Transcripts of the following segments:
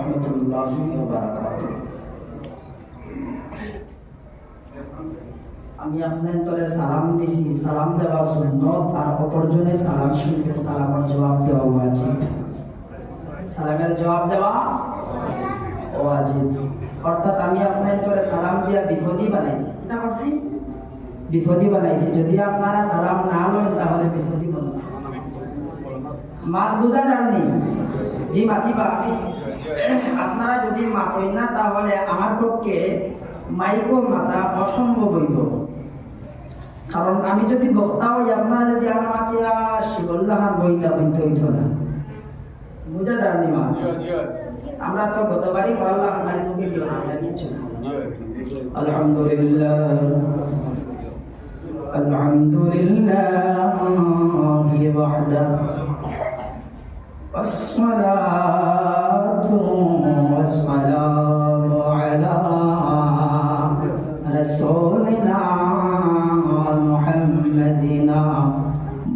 রহমতুল্লাহি ওয়া বারাকাতুহু। আমি আপনার তরে সালাম দিছি, সালাম দেওয়া সুন্নত আর অপরজনে সালাম শুনলে সালামের জবাব দেওয়া ওয়াজিব। সালামের জবাব দেওয়া ওয়াজিব, অর্থাৎ আমি আপনার তরে সালাম দিয়া বিপদী বানাইছি। কিটা করছি? বিপদী বানাইছি। যদি আপনারা সালাম না লন তাহলে বিপদী বানাবো। মাত বুঝা যাননি? জি মাতিবা। আমি আপনারা যদি মাতই না তাহলে আমার পক্ষে মাইকো মাতা অসম্ভব হইব। কারণ আমি যদি বক্তা হই, আপনারা যদি আমার মাতিয়া শিবল্লাহার বইতা হইতে হইতো না। বুঝা যাননি মা? আমরা তো গতবারই বললাম খালি মুখে দিয়েছি না, কিছু না। আলহামদুলিল্লাহ আলহামদুলিল্লাহ ওয়াহদা والصلاة والسلام على رسولنا محمدنا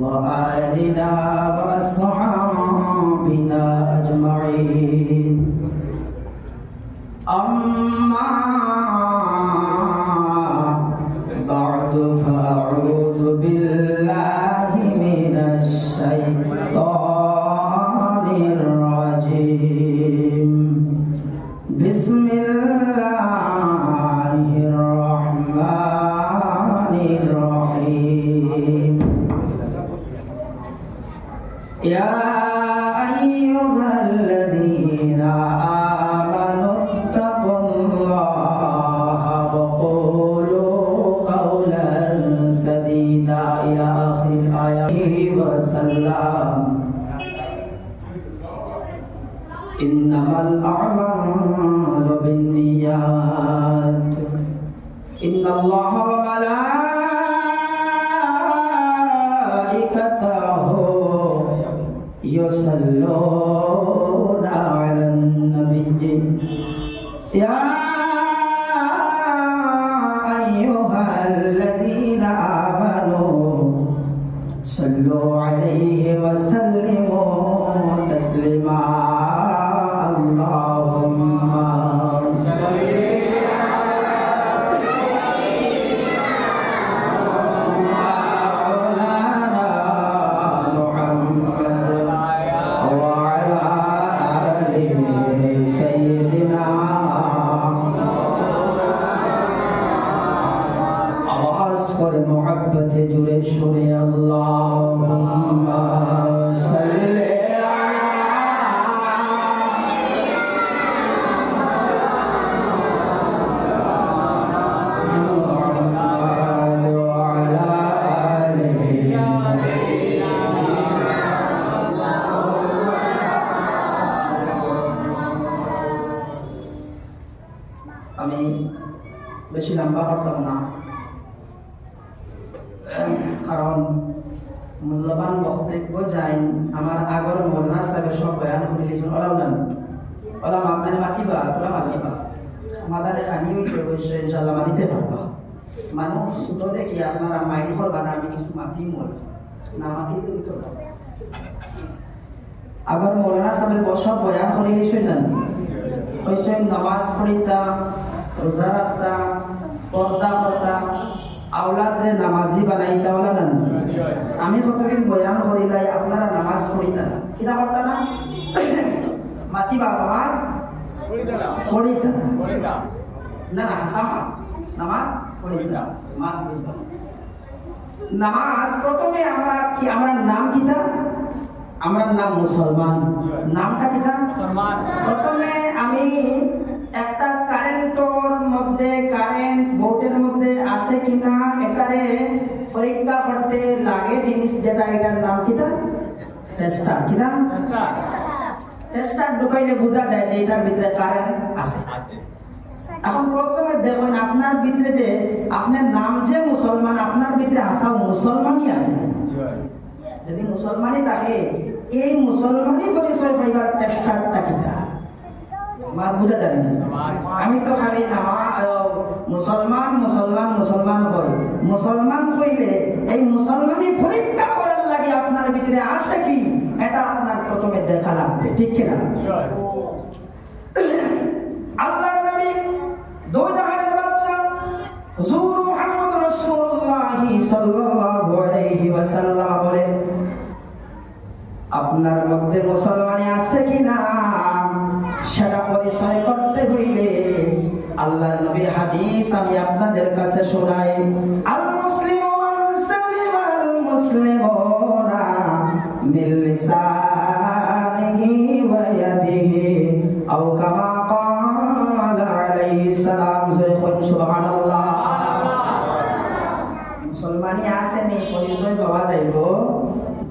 وآلنا وأصحابنا أجمعين. أما بعد فأعوذ بالله من الشيطان الرجيم. بسم الله الرحمن الرحيم. يا أيها الذين آمنوا اتقوا الله وقولوا قولا سديدا إلى آخر الآية وسلم. إنما الأعمال بالنيات. إن الله وملائكته يصلون على النبي. يا أيها الذين آمنوا صلوا عليه وسلموا تسليما. اللهم صل করে মোহাব্বতে জুড়ে সুরে আল্লাহুম্মা সাল্লি আমি বেশি লম্বা করতাম না, কারণ মূল্যবান বক্তব্য যাই আমার আগর মোল্লা সাহেবের সব বয়ান করিলে ওলাও না ওলা মাতানে মাতিবা তোরা মাতিবা মাদারে খানি হইছে অবশ্য ইনশাআল্লাহ মাতিতে পারবা। মানুষ ছোট দেখি আপনারা মাইন্ড করবা না, আমি কিছু মাতি মল না মাতিতে হইতো না। আগর মৌলানা সাহেবের বসব বয়ান করিলে শুনলেন হইছে নামাজ পড়িতাম, রোজা রাখতাম, পর্দা করতাম, আওলাদরে নামাজি বানাইতা ওলা না। আমি কতদিন বয়ান করিলাই আপনারা নামাজ পড়িতা না, কিনা করতা না? মাতিবা নামাজ পড়িতা না না হাসামা নামাজ পড়িতা মাত বুঝবা। নামাজ প্রথমে আমরা কি আমরা নাম কিতা? আমরা নাম মুসলমান। নামটা কিতা? মুসলমান। প্রথমে আমি একটা কারেন্টর মধ্যে কারেন্ট বোর্ডের মধ্যে আছে কিনা এটারে পরীক্ষা করতে লাগে জিনিস, যেটা এটার নাম কিতা? টেস্টার। কিনা? টেস্টার। টেস্টার ঢুকাইলে বোঝা যায় যে এটার ভিতরে কারেন্ট আছে। এখন প্রথমে দেখুন আপনার ভিতরে যে আপনার নাম যে মুসলমান, আপনার ভিতরে আসাও মুসলমানই আছে। যদি মুসলমানই থাকে এই মুসলমানই পরিচয় পাইবার টেস্টারটা কিতা? মাত বুঝা যায় না। আমি তো খালি মুসলমান মুসলমান মুসলমান হই, মুসলমান কইলে এই মুসলমানই পরীক্ষা করার লাগে আপনার ভিতরে আছে কি এটা আপনার প্রথমে দেখা লাগবে, ঠিক কিনা? ওয়াসাল্লাম বলেন, আপনার মধ্যে মুসলমানি আছে কিনা সেটা পরিচয় করতে হইলে আল্লাহর নবীর হাদিস আমি আপনাদের কাছে শোনাই। আল মুসলিমু মান সালিমাল মুসলিমুনা মিন লিসানিহি ওয়া ইয়াদিহি আও কামা ক্বালা আলাইহিস সালাম। সুবহানাল্লাহ। মুসলমানি আছে নি পরিচয় পাওয়া যাইব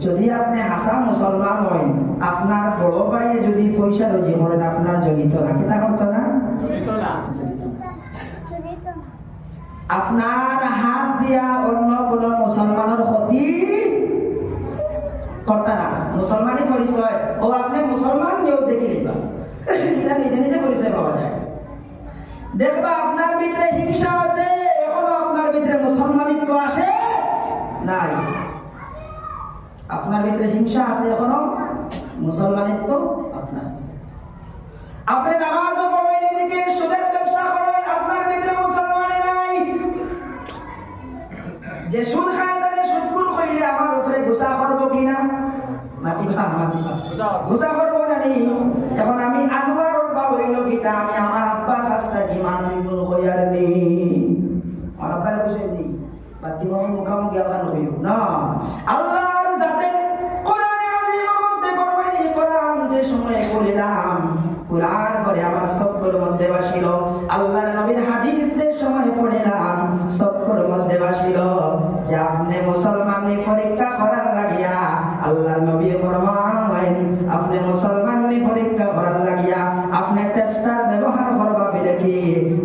যদি আপনি হাসা মুসলমান হন। আপনার বড় ভাই যদি পয়সা রুজি করেন আপনার জড়িত না, কিতা করতো না? আপনার হাত দিয়া অন্য কোন মুসলমানের ক্ষতি করতে না। মুসলমানি পরিচয় ও আপনি মুসলমান নিয়েও দেখে নিবা, এটা নিজে নিজে পরিচয় পাওয়া যায়। দেখবা আপনার ভিতরে হিংসা আছে, এখনো আপনার ভিতরে মুসলমানিত্ব আসে নাই। আপনার ভিতরে হিংসা আছে, এখনো মুসলমানিত্ব আপনার আছে। আপনি নামাজও পড়েন, এদিকে সুদের ব্যবসা করেন, আপনার ভিতরে মুসলমানি নাই। যে সুদ খায় তারে সুদকুর কইলে আমার উপরে গুসা করব কিনা? মাতিবা গুসা করব না নি? এখন আমি আনোয়ার বা হইল কিটা, আমি আমার আব্বার কাছটা কি মান দিব কইয়ার নি? আমার আব্বার কইছে নি বাতিবা মুখামুখি আবার হইল না। আল্লাহর জাতে কোরআনে আযীমের মধ্যে ফরমাইনি, কোরআন যে সময় পড়িলাম, কোরআন পরে আমার চক্ষুর মধ্যে বাসিল। আল্লাহর নবীর হাদিস যে সময় পড়িলাম, চক্ষুর মধ্যে বাসিল যে আপনি মুসলমানি পরীক্ষা করার লাগিয়া আল্লাহর নবী ফরমান, আপনি মুসলমানি পরীক্ষা করার লাগিয়া আপনি টেস্টার ব্যবহার করবা বলে কি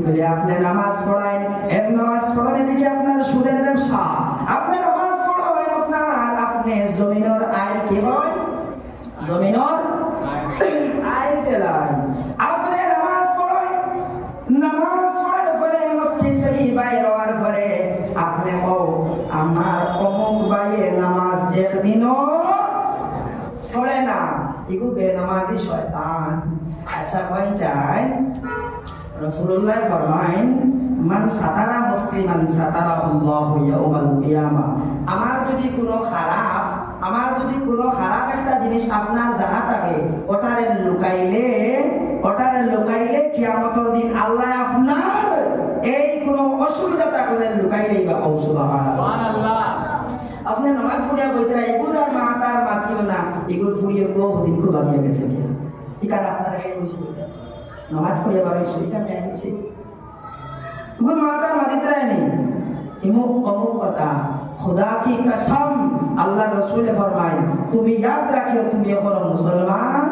বলে আপনি নামাজ পড়াই। এর নামাজ পড়ালে দেখি আপনার সুদের ব্যবসা, আপনি নামাজ পড়াবেন আপনার আপনি জমিনের আয় কি হয়? জমিনের আয় তেলাই। আপনি নামাজ পড়েন, নামাজ পড়ার পরে মসজিদ থেকে বাইরে হওয়ার পরে আপনি কও আমার অমুক ভাইয়ে নামাজ একদিনও পড়ে না, এগুলো বেনামাজি শয়তান। আচ্ছা কই চাই রাসূলুল্লাহ ফরমায়েন, মান সাতারা মুসলিমান সাতারাহুল্লাহু ইয়াউমাল কিয়ামা। আমার যদি কোনো খারাপ একটা জিনিস আপনার জানা থাকে, ওটারে লুকাইলে কিয়ামতের দিন আল্লাহ আপনার এই কোন অসুবিধাটা করে লুকাইলেই বা সুবহানাল্লাহ। আপনি নামাজ পড়িয়া কইতরা এগুলো মাতার মাতিও না, এগুলো পড়িয়ে গো দিন কো বাগিয়ে গেছে কি ইকার আপনার এই অসুবিধা নামাজ পড়িয়া বাড়ি সেটা নেই আছে এগুলো মাতার মাতিতরা নেই। ইমুক অমুক কথা खुदा की कसम, আল্লাহ রাসূল ফরমায় তুমি याद রাখিও তুমি এখন মুসলমান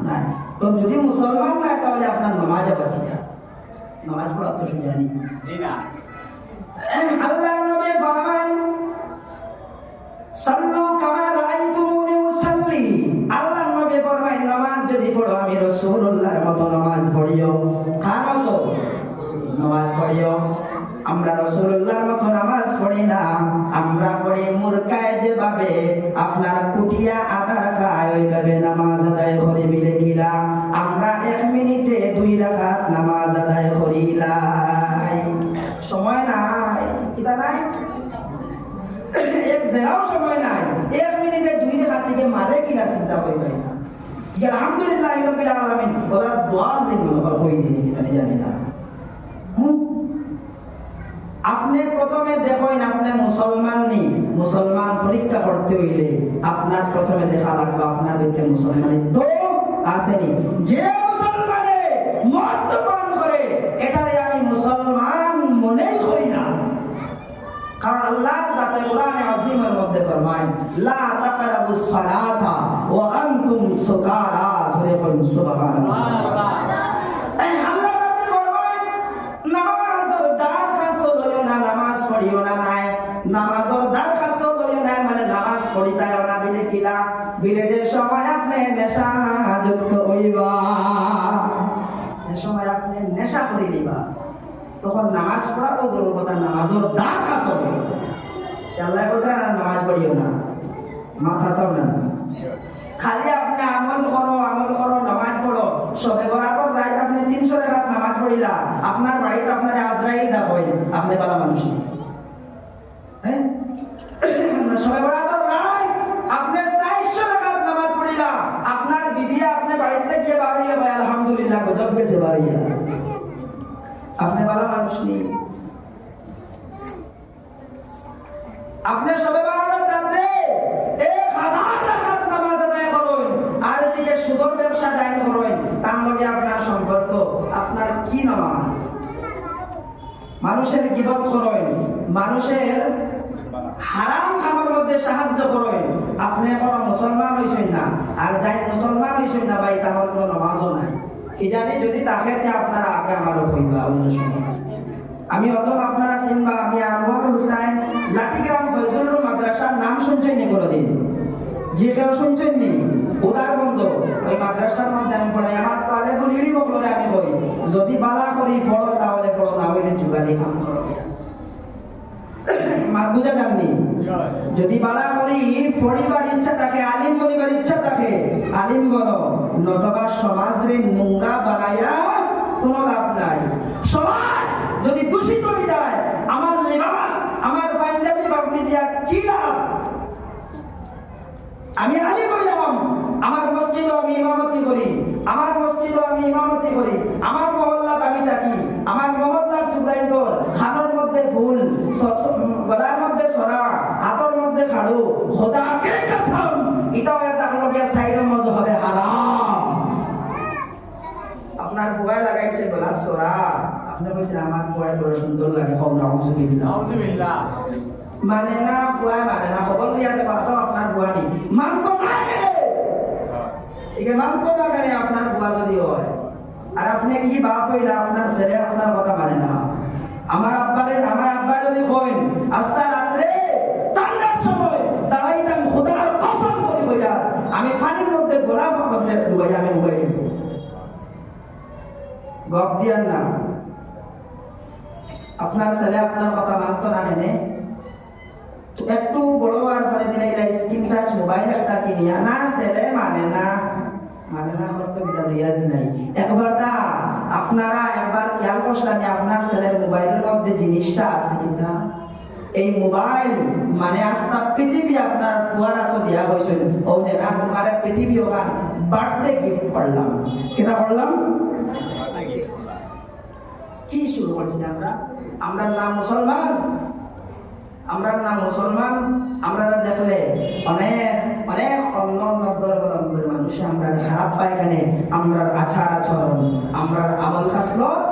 না। তো যদি মুসলমান না তাহলে আপনার নামাজ বাকি না, নামাজ পড়া তো জানি না। আল্লাহ নবী ফরমায় সাল্লু কামা রাআইতুমুনি উসাল্লি। আল্লাহ নবী ফরমায় নামাজ যদি পড়ো আমি রাসূলুল্লাহর মত নামাজ পড়িও। কার মত নামাজ পড়িও? আমরা রাসূলুল্লাহর মত নামাজ পড়ি না, আমরা পড়ি মুরকায় যেভাবে আপনার কুটিয়া আদার খায় ওইভাবে নামাজ আদায় করি মিলে গিলা। আমরা 1 মিনিটে 2 রাকাত নামাজ আদায় করিলাই। সময় নাই, কিটা নাই, এক জেরাও সময় নাই। 1 মিনিটে 2 রাকাত থেকে মারে কিনা চিন্তা করিবাই না। আলহামদুলিল্লাহ রাব্বিল আলামিন বলার দোয়ার দিন বলা কই দিন কিটা জানি না। আপনি প্রথমে দেখেন আপনি মুসলমান নেই, মুসলমান পরীক্ষা করতে হইলে আপনার প্রথমে দেখা লাগবে আপনার ভিতরে মুসলমানিত্ব আসেনি। যে মুসলমানে মদ্যপান করে এটারে আমি মুসলমান মনেই করি না, কারণ আল্লাহ যাতে কোরআনে আযীমের মধ্যে ফরমায় লা তাকরাবুস সালাতা ওয়া আনতুম সুকারা। জোরে বলুন সুবহানাল্লাহ। নামাজের দরখাস্ত লইও না, মানে নামাজ পড়িতাও না বিলে কিলা বিলে যে সময় আপনি নেশা যুক্ত হইবা, যে সময় আপনি নেশা করে নিবা তখন নামাজ পড়া তো দূরের কথা, নামাজের দরখাস্ত লইও। আল্লাহ কইরা নামাজ পড়িও না, মাথা সাও না, খালি আপনি আমল করো নামাজ পড়ো। সবে বরাবর রাত আপনি 300 রাকাত নামাজ পড়িলা, আপনার বাড়িতে আপনার আজরাইল দাবই, আপনি ভালো মানুষ। সবে বরাবর রাত গজব গেছে বাড়িয়া আপনি ভালো মানুষ নেই আপনি সবে বারোটা রাত্রে 1000 রাকাত নামাজ আদায় করেন আর এদিকে সুদের ব্যবসা দাইন করেন তার লগে আপনার সম্পর্ক আপনার কি নামাজ মানুষের গীবত করেন মানুষের হারাম খাবার মধ্যে সাহায্য করেন আপনি কোনো মুসলমান হইছেন না আর যাই মুসলমান হইছেন না ভাই তার কোনো নামাজও নাই কি জানি যদি তাকে আপনারা আগে আমারও কইবা অন্য সময় আমি অতম আপনারা চিনবা আমি আনোয়ার হুসাইন লাঠিগ্রাম ফয়জুল মাদ্রাসার নাম শুনছেন নি কোনোদিন যে কেউ শুনছেন নি উদার বন্ধ ওই মাদ্রাসার মধ্যে আমি পড়াই আমার তালে বলিরই বকলরে আমি কই যদি বালা করি পড়ো তাহলে পড়ো না হইলে যুগালি কাম করো মার বুঝা যাননি যদি বালা করি পড়িবার ইচ্ছা থাকে আলিম বনিবার ইচ্ছা থাকে আলিম বলো নতবা সমাজরে নোংরা বানায়া কোনো লাভ নাই সমাজ যদি দূষিত হয়ে যায় আমার লিবাস আমার পাঞ্জাবি বাগনি দিয়া কি লাভ আমি আলিম হইলাম আমার মসজিদে আমি ইমামতি করি আমার মসজিদে আমি ইমামতি করি আমার মহল্লাত আমি থাকি আমার মহল্লার চুবরাইন্দর খানোর মধ্যে ফুল গলার মধ্যে সরা হাতের মধ্যে খাড়ু খোদাকে কসম এটাও একটা লগে সাইড মজ হবে হারাম আপনার ফুয়ায় লাগাইছে গলার সরা আপনি বলছেন আমার ফুয়ায় বড় সুন্দর লাগে খাও নাউজুবিল্লাহ নাউজুবিল্লাহ মানে না ফুয়ায় মানে না খবর লিয়াতে পারছো আপনার ফুয়া নি মানতো না একে মানতো না কেন আপনার ফুয়া যদি হয় আর আপনি কি বাপ হইলা আপনার ছেলে আপনার কথা মানে না আমার আব্বা যদি কইন আস্তা রাত্রে ঠান্ডার সময় দাঁড়াইতাম খোদার কসম করে কইরা আমি পানির মধ্যে গোলাপ মধ্যে ডুবাই আমি উবাই দেব গপ দিয়ান না আপনার ছেলে আপনার কথা মানতো না কেন তো একটু বড় আর পরে দিলে স্ক্রিন টাচ মোবাইল একটা কিনিয়া না ছেলে মানে না হয়তো বিদা নাই একবার না আপনারা একবার খেয়াল করলেন আপনার ছেলের মোবাইলের মধ্যে জিনিসটা আছে কিনা এই মোবাইল মানে আস্তা পৃথিবী আপনার ফুয়ারা তো দেয়া হয়েছে ওনে না তোমার পৃথিবী ওখান বার্থডে গিফট করলাম কেটা করলাম কি শুরু করছি আমরা নাম মুসলমান আমরা দেখলে অনেক অন্য ধর্মের মানুষ আমরা খারাপ পায়খানে আমরা আচার আচরণ আমরা আমল খাসলত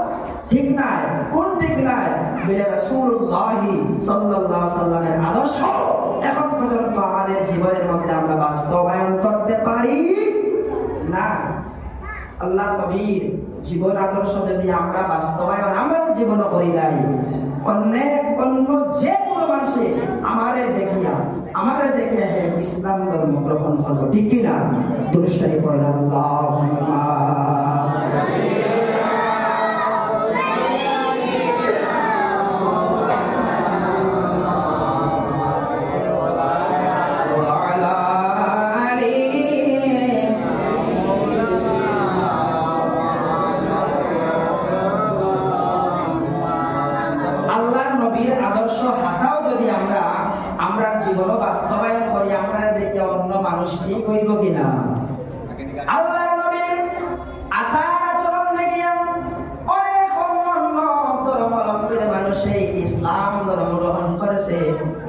ঠিক নাই কোন ঠিক নাই বলে রাসূলুল্লাহ সাল্লাল্লাহু আলাইহি সাল্লামের আদর্শ এখন পর্যন্ত আমাদের জীবনের মধ্যে আমরা বাস্তবায়ন করতে পারি না আল্লাহ কবির জীবন আদর্শ যদি আমরা বাস্তবায়ন আমরা জীবন করি নাই অন্য যে কোনো মানুষে আমারে দেখে ইসলাম ধর্ম গ্রহণ করবো ঠিক কিনা দুরূদ শরীফ পড়েন আল্লাহুম্মা জীবন বাস্তবায়ন করি আমরা দেখি অন্য মানুষ ঠিক হইব কিনা আল্লাহর নবীর আচার আচরণ দেখিয়া অনেক অন্য ধর্মাবলম্বী মানুষ ইসলাম ধর্ম গ্রহণ করেছে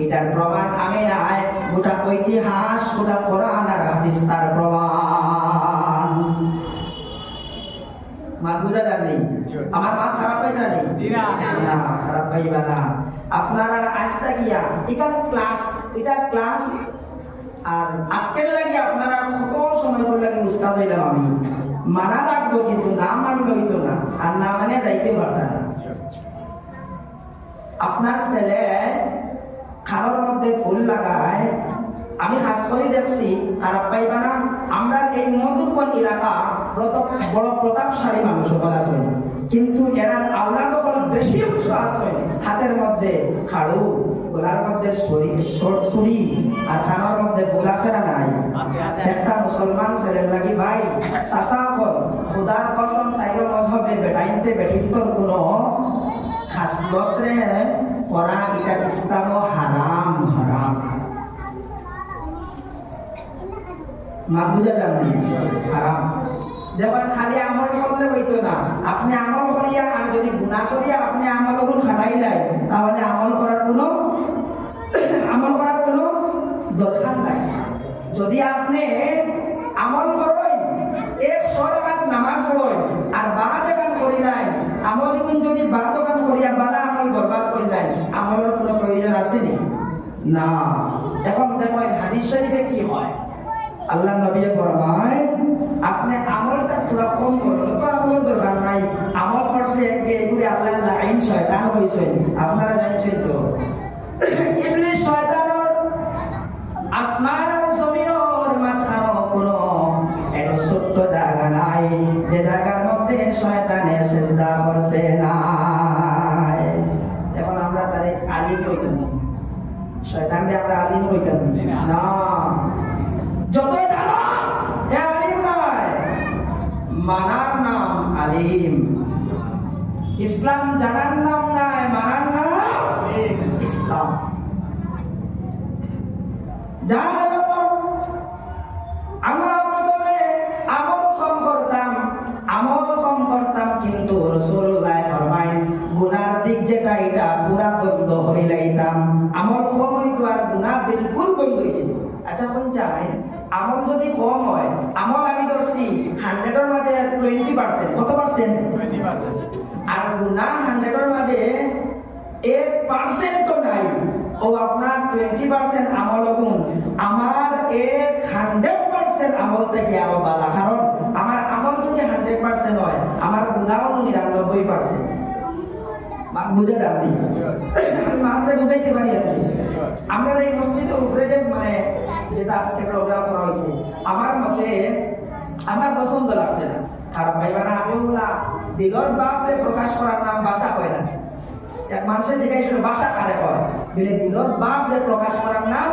এটার প্রমাণ আমি নাই গোটা ইতিহাস গোটা কোরআন আর হাদিস তার প্রমাণ মা বুঝা যাননি আমার মা খারাপ পাইতা নেই না খারাপ পাইবা না আপনারা আজটা গিয়া এটা ক্লাস আর আজকের লাগি আপনারা কত সময় করে লাগে উস্তাদ হইলাম আমি মানা লাগবে কিন্তু না মানলে হইতো না আর না মানে যাইতে পারতাম না আপনার ছেলে খাবার মধ্যে ফুল লাগায় আমি খাস করে দেখছি খারাপ পাইবা না আমরা এই মধুরবন এলাকা বড় প্রতাপশালী মানুষ সকল আছে কিন্তু এরা আওলাদ হল বেশি অংশ আছে হাতের মধ্যে খাড়ু গলার মধ্যে ছুরি আর খানার মধ্যে ফুল আছে না নাই একটা মুসলমান ছেলের লাগি ভাই চাচা হল খুদার কসম সাইর মজহবে বেটাইতে বেটিন্তর কোনো খাসলতরে করা এটা ইসলাম হারাম মা বুঝা যাননি হারাম দেখো খালি আমল করলে হইতো না আপনি আমল করিয়া আর যদি গুনাহ করিয়া আপনি আমল ওগুলো খাটাইলাই তাহলে আমল করার কোনো দরকার নাই। যদি আপনি আমল করেন 100 রাকাত নামাজ পড়েন আর বাদ গান করি নাই আমল গুণ যদি বাদ গান করিয়া বালা আমল বরবাদ করে যায় আমলের কোনো প্রয়োজন আছে না। এখন দেখেন হাদিস শরীফে কি হয়, আল্লাহ নবী ফরমায় আপনি আমলটা পুরো কম করুন, তো আমল দরকার নাই, আমল করছে এগুলি আল্লাহ লাইন শয়তান হইছে। আপনারা জানেন তো ইবলিস শয়তানের আসমান আর জমিনের মাঝখানে কোনো এত ছোট্ট জায়গা নাই যে জায়গার মধ্যে শয়তানে সিজদা করছে নাই। এখন আমরা তারে আলিম হইতাম না, শয়তানকে আমরা আলিম হইতাম না, যতই জানো এ আলিম নয়, মানার নাম আলিম। ইসলাম জানার নাম নাই, মানার নাম ইসলাম। আমরা প্রথমে আমল কম করতাম কিন্তু রাসূলুল্লাহ ফরমায় গুনার দিক যেটা এটা পুরা বন্ধ করে লাইতাম। আমল কম হইতো আর গুনাহ বিলকুল বন্ধ হয়ে যেত। আচ্ছা কোন চাই আমল যদি কম হয়, আমল আমি ধরছি 100 এর মাঝে 20%, কত পার্সেন্ট? 20%। আর গুনাহ 100 এর মাঝে 1% তো নাই, ও আপনার 20% আমল গুণ আমার 100% আমল থেকে আরো বালা। কারণ আমার আমল যদি 100% হয় আমার গুনাহও 99%। বুঝে যাননি? আমি মাত্র বুঝাইতে পারি আপনি। আমরা এই মসজিদের উপরে যে মানে যেটা আজকে প্রোগ্রাম করা হয়েছে আমার মতে আমার পছন্দ লাগছে না। খারাপ ভাইবা না, আমি বললাম দিলর বাপরে প্রকাশ করার নাম ভাষা হয় না। এক মানুষের দিকে এসে ভাষা কারে হয় বলে দিলর বাপরে প্রকাশ করার নাম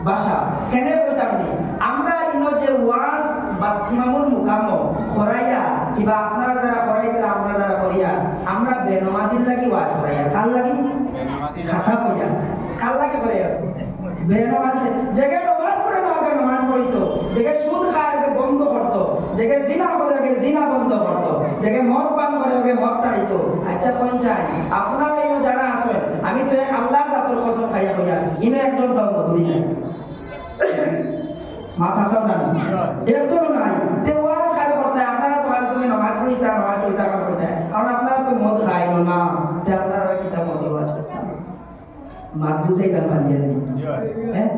ভাষা কেন কইতাম নি। আমরা ইনো যে ওয়াজ বা ইমামুল মুকাম্ম খরাইয়া কিবা আপনারা যারা খরাইতে আমরা যারা করিয়া আমরা বেনমাজির লাগি ওয়াজ করাইয়া কাল লাগি হাসা কইয়া কাল লাগি করিয়া বেনমাজি জায়গা নমাজ পড়ে না আগে নমাজ পড়িতো, জায়গা সুদ খায় আগে বন্ধ করতো, জায়গা জিনা করে আগে জিনা বন্ধ করতো, জায়গা মদ পান করে আগে মদ ছাড়িতো। আচ্ছা কোন চাই আপনারা এই যারা আছেন আমি তো এক আল্লাহর জাতর কসম খাইয়া কইয়া ইনো একজন ধর্ম ধরি নাই মাথা সামনে একজন নাই তে ওয়াজ কারে করতে আপনারা তো আর তুমি নমাজ পড়িতা করতে কারণ আপনারা তো মদ খাইলো না তে আপনারা কিতাব মত ওয়াজ করতেন মাত বুঝাইতাম পারিয়া নি। হ্যাঁ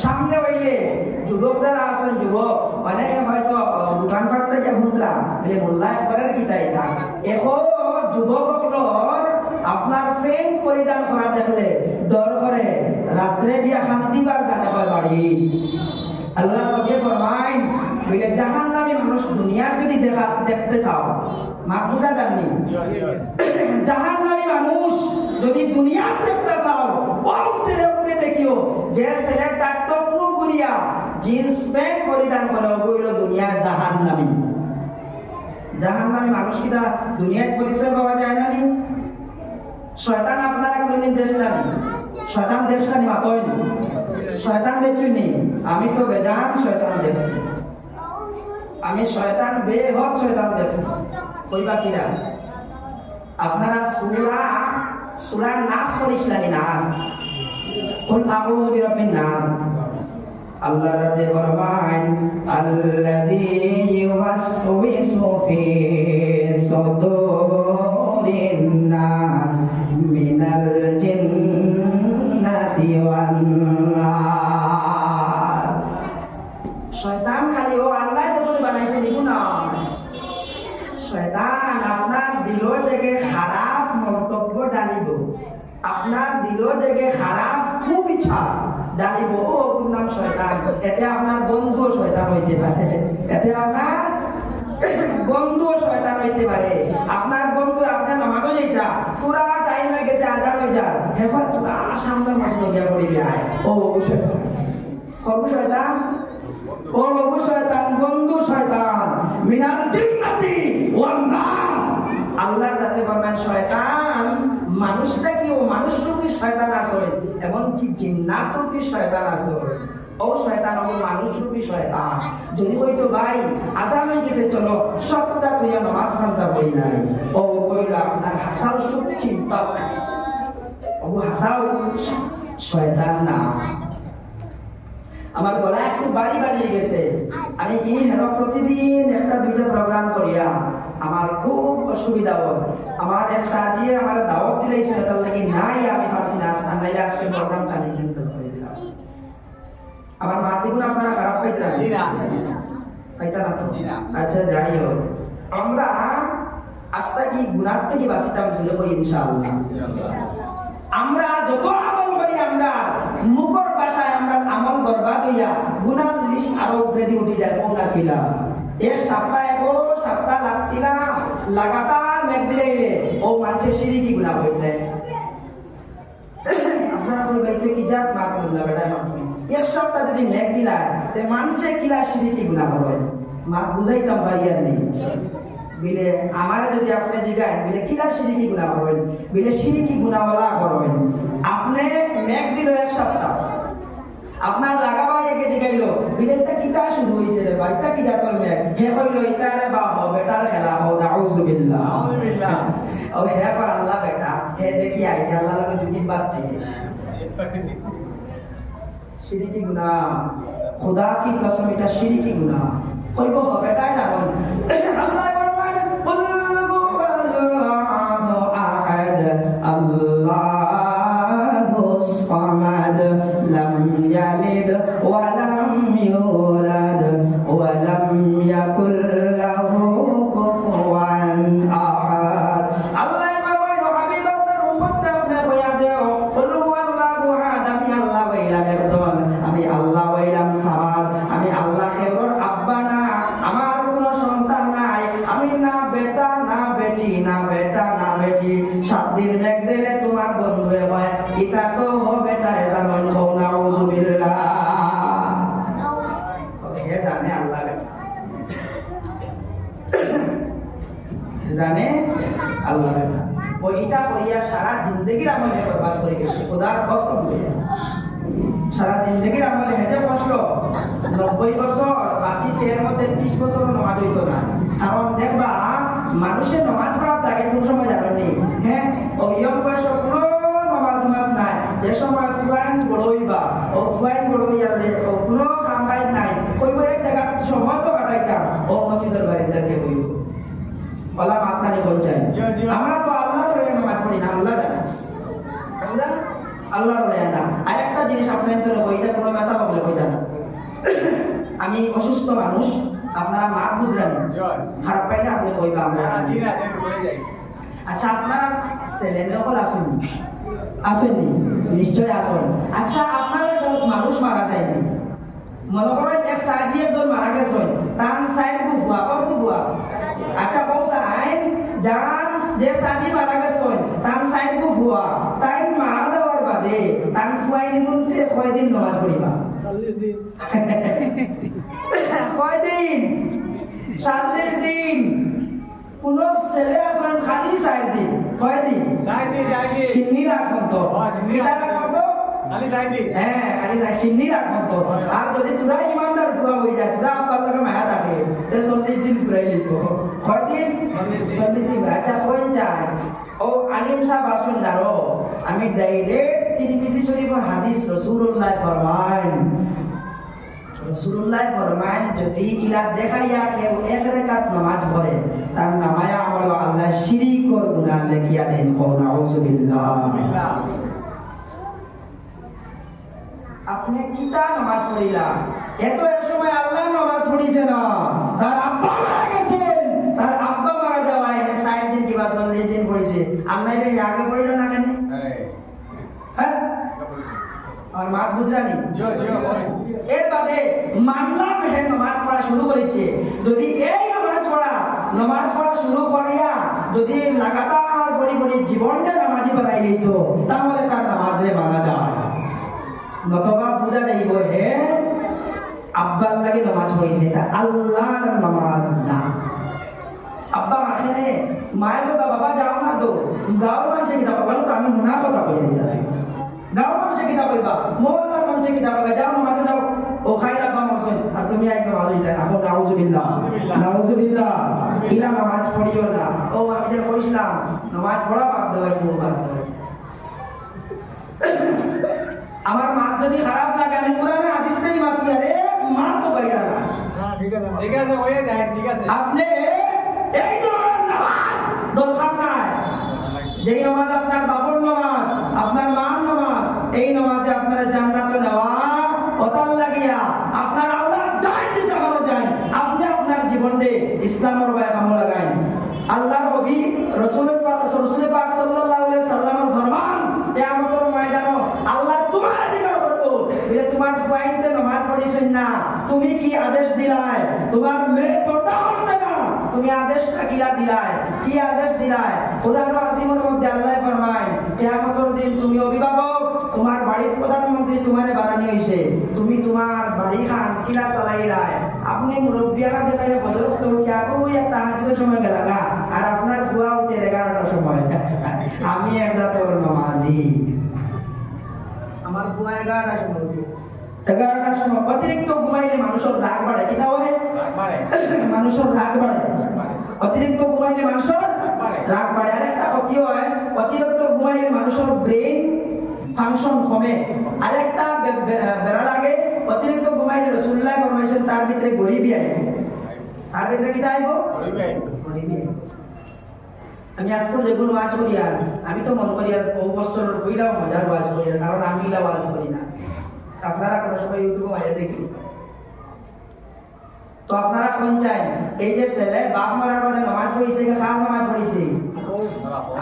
সামনে হইলে যুবক যারা আছেন যুবক অনেকে হয়তো দোকানপাট থেকে হুঁতরা বলে মোল্লা একবারের কিতাই থাক। এখন যুবকগুলোর আপনার প্যান্ট পরিধান করা দেখলে ডর করে রাত্রে গিয়া শান্তিবার জানে হয় বাড়ি। আল্লাহ নবী ফরমায় বলে জাহান্নামী মানুষ দুনিয়ার যদি দেখতে চাও মা বুঝা জানি জাহান্নামী মানুষ যদি দুনিয়ার দেখতে চাও ও ছেলে উপরে দেখিও যে ছেলেটা টকলু করিয়া জিন্স প্যান্ট পরিধান করে ওইল দুনিয়া জাহান্নামী। জাহান্নামী মানুষ কিটা দুনিয়ার পরিচয় পাওয়া যায় না নি? শয়তান আপনারা কোনদিন দেখলেন? শয়তান দেখছেন মাতইন শয়তান দেখছুনি? আমি তো বেজান শয়তান দেখছি, আমি শয়তান বেহদ শয়তান দেখছি। কইবা কিরা আপনারা সূরা নাস পড়িছিলেন? নাস কুল আউযু বিরাব্বিন নাস আল্লাহ রাতে ফরমান আল্লাযী ইউওয়াসওয়িসু ফি সুদুরিন নাস মিনাল জিন্নাতি ওয়ান নাস। শয়তান খালি ও আল্লাহ যখন বানাইছে নিকু না, শয়তান আপনার দিলের থেকে খারাপ মন্তব্য ডালিব, আপনার দিলের থেকে খারাপ খুব ইচ্ছা ডালিব, ও নাম শয়তান। এতে আপনার বন্ধু শয়তান হইতে পারে, এতে আপনার বন্ধু শয়তান হইতে পারে। আপনার বন্ধু আপনার নামাজও যেটা পুরা টাইম হয়ে গেছে আজান হয়ে যায়, এখন পুরা সামনের মাসে গিয়া পড়িবি আয়, ও বাবু শয়তান, বাবু শয়তান, ও বাবু শয়তান, বন্ধু শয়তান মিনাল জিন্নাতি ওয়ান নাস। আল্লাহর যাতে ফরমান শয়তান মানুষটা কি ও মানুষ রূপী শয়তান আছে, এমন কি জিন্নাত রূপী শয়তান আছে। ও শয়তান ও মানুষ রূপী শয়তান যদি হইতো ভাই আজান হয়ে গেছে চলো সপ্তাহ তুই নামাজ কান্তা বই নাই ও কইলো আপনার হাসাও সুখ চিন্তা ও হাসাও শয়তান না আমার গলা একটু বাড়ি বাড়িয়ে গেছে আমি এই হেন প্রতিদিন একটা দুইটা প্রোগ্রাম করিয়া আমার খুব অসুবিধা হয় আমার এক সাজিয়ে আমার দাওয়াত দিলেছিল তার লাগি নাই আমি পারছি না নাইলে আজকে প্রোগ্রামটা আমি ক্যান্সেল করে দিলাম আমার মাটিগুলো আপনারা খারাপ পাইতেন পাইতা না তো আচ্ছা যাই হোক আমরা আজটা কি গুনার থেকে বাঁচিতাম ছিল কই ইনশাআল্লাহ আমরা যত আমল করি আমরা মুখর ভাষায় আমরা আমল বরবাদ হইয়া গুনার জিনিস আরো উপরে দিয়ে উঠে যায় কোন কিলা এর সপ্তাহ লাগতি না লাগাতার মেঘ দিলে ও মানুষের সিঁড়ি গুণা হইলে আপনারা কই বাইতে কি জাত মার করলা বেটা এক সপ্তাহ যদি মেঘ দিলা তে মানুষে কিলা সিঁড়ি গুণা হয় মা বুঝাইতাম পারিয়ার নেই বিলে আমারে যদি আপনি জিগায় বিলে কিলা সিঁড়ি গুণা হবেন বিলে সিঁড়ি গুণাওয়ালা করবেন আপনি মেঘ দিল এক সপ্তাহ আপনার লাগাবা একে জিগাইলো বিলে এটা কিতা শুরু হইছে রে ভাই তা কি জাতর মেঘ হে কইলো এটা রে বা বেটার খেলা হও নাউযুবিল্লাহ নাউযুবিল্লাহ ও হে পর আল্লাহ বেটা হে দেখি আইছে আল্লাহ লগে দুই দিন বাদ থেকে সিঁড়ি গুনাহ খোদা কি কসম এটা সিঁড়ি গুনাহ কইবো বেটাই জানেন আল্লাহ Allahus samad lam yalid wa lam yulad wa lam yakul lahu kufuwan ahad Allah kawai habib আপনার উম্মতরা আপনি কইয়া দেও বল আল্লাহু আহাদ আমি আল্লাহ ওয়াইলাম একজন আমি আল্লাহ ওয়াইলাম সামাদ আমি আল্লাহ খেবর আব্বা না আমার কোনো সন্তান নাই আমি না বেটা না বেটি না বেটা না বেটি 7 দিন মেঘ দিলে তোমার বন্ধু হয় এটা তো হবে তাই জানেন হও নাউযুবিল্লাহ হে জানে আল্লাহ জানে আল্লাহ ওই এটা করিয়া সারা জিন্দেগির আমল বরবাদ করে গেছে খোদার কসম কইয়া সারা জিন্দেগির আমল হেজে বসলো 90 বছর বাসি এর মধ্যে 30 বছর নামাজ হইতো না কারণ দেখবা মানুষের নামাজ পড়ার লাগে কোন সময় জানেননি হ্যাঁ ও ইয়ং বয়স কোনো নামাজ নাই যে সময় ফুয়াইন বড়ইবা ও ফুয়াইন বড়ইয়ালে ও কোনো কামকাজ নাই কইব এক টাকা সময় তো কাটাইতাম ও মসজিদের বাড়িতে কইব ওলা মাতকানি হল চাই আমরা তো আল্লাহর রয়ে নামাজ পড়ি না আল্লাহ জানে আমরা আল্লাহর রয়ে না আরেকটা জিনিস আপনাদের কইটা কোনো মেসা বলে কইতা না আমি অসুস্থ মানুষ আপনারা মা বুঝলেন খারাপ পাইলে আপনি কইবা আমরা আচ্ছা আপনারা ছেলে মেয়ে হল আসেননি নিশ্চয় আসেন আচ্ছা আপনারা যখন মানুষ মারা যায়নি মনে করেন এক সাজি একজন মারা গেছেন তান সাইড বুয়া কত বুয়া আচ্ছা বলছা আইন জান যে সাজি মারা গেছেন তান সাইড বুয়া তাই মারা যাওয়ার বাদে তান ফুয়াইনি গুনতে কয়দিন নামাজ পড়িবা 40 দিন কয়দিন 40 দিন কোন ছেলে আসেন খালি 4 দিন কয়দিন 4 দিন সিন্নি রাখুন তো এটা রাখুন তো খালি 4 দিন হ্যাঁ খালি সিন্নি রাখুন তো আর যদি তোরা ইমানদার পুরা হয়ে যায় তোরা আপনার লগে মায়া থাকে তে 40 দিন পুরাই লিখব কয়দিন 40 দিন আচ্ছা কোন যায় ও আলিম সাহেব আসুন দারো আমি ডাইরেক্ট তিরমিজি শরীফের হাদিস রাসূলুল্লাহ ফরমান যদি ইলা দেখাইয়া কেউ এক রাকাত নামাজ পড়ে তার নামায়া আমল আল্লাহ শিরকর গুনাহ লিখিয়া দেন নাউযুবিল্লাহ আপনি কিতা নামাজ পড়িলা এত এক সময় আল্লাহ নামাজ পড়িছে না তার আব্বা মারা গেছেন তার আব্বা মারা যাওয়ায় 60 দিন কিবা 40 দিন পড়িছে আমরা এই আগে পড়িল না কেন হ্যাঁ আর মা বুঝরানি এর বাদে মানলাম হে নামাজ পড়া শুরু করেছে যদি এই নামাজ পড়া শুরু করিয়া যদি লাগাতার পরি জীবনটা নামাজি বানাই লইত তাহলে তার নামাজে মানা যায় নতবা বুঝা যাইব হে আব্বার লাগে নামাজ পড়িছে এটা আল্লাহর নামাজ না আব্বা আসেনে মায়ের কথা বাবা যাও না তো গাঁওর মানুষে কিতা পাবা তো আমি মুনা কথা বলে যাই গাঁওর মানুষে কিতা পাইবা মহল্লার মানুষে কিতা পাইবা যাও নামাজে যাও তুমি আই নামাজ হইতা না ও নাউজুবিল্লাহ নাউজুবিল্লাহ ইলা নামাজ পড়িও না ও আমি যে কইছিলাম নামাজ পড়া বাদ দেওয়াই মূল বাদ দেওয়াই আমার মা যদি খারাপ লাগে আমি কোরআনে হাদিস থেকে মাতি আরে মা তো বাইরা না হ্যাঁ ঠিক আছে হয়ে যায় ঠিক আছে আপনি এই ধরনের নামাজ দরকার নাই যেই নামাজ আপনার বাবার নামাজ আপনার মার নামাজ এই নামাজে আপনার জান্নাতে নেওয়া ওতাল লাগিয়া আপনার আওলাদ যায় দিশা ভালো যায় আপনি আপনার জীবনে ইসলামের উপরে কাম লাগাই আল্লাহর নবী রাসূল পাক সাল্লাল্লাহু আলাইহি সাল্লামের ফরমান কিয়ামতের ময়দানে আল্লাহ তোমার দিকে করব বলে তোমার পয়েন্টে নামাজ পড়িছেন না তুমি কি আদেশ দিলাই তোমার মেয়ে পর্দা করছে না তুমি আদেশটা কি দিলাই কি আদেশ দিলাই কোরআন আজিমের মধ্যে আল্লাহ ফরমায় কিয়ামতের দিন তুমি অভিভাবক তোমার বাড়ির প্রধানমন্ত্রী তোমারে বানানি হইছে তুমি তোমার বাড়ি খান কিলা চালাইলাই আপনি মুরব্বিয়ানা দেখাইলে ফজর তো কি আগো ইয়া তাহাজ্জুদের সময় গেলাগা আর আপনার বুয়া উঠে 11টার সময় আমি একটা তোর নামাজি আমার বুয়া 11টার সময় 11টার সময় অতিরিক্ত ঘুমাইলে মানুষের রাগ বাড়ে কিনা হয় মানুষের রাগ বাড়ে অতিরিক্ত ঘুমাইলে মানুষের রাগ বাড়ে আর একটা ক্ষতি হয় অতিরিক্ত ঘুমাইলে মানুষের ব্রেন ফাংশন কমে আর একটা বেড়া লাগে অতিরিক্ত ঘুমাইলে রাসূলুল্লাহ ফরমাইছেন তার ভিতরে গরিবি আইব তার ভিতরে কি আইব গরিবি আইব আমি আজকে যেগুলো ওয়াজ করি আজ আমি তো মন করি আর বহু বছর হইলাও মজার ওয়াজ করি কারণ আমি ইলা ওয়াজ করি না আপনারা কোনো সময় ইউটিউবে মাঝে দেখি তো আপনারা কোন চাই এই যে ছেলে বাপ মারার পরে নামাজ পড়িছে কি খারাপ নামাজ পড়িছে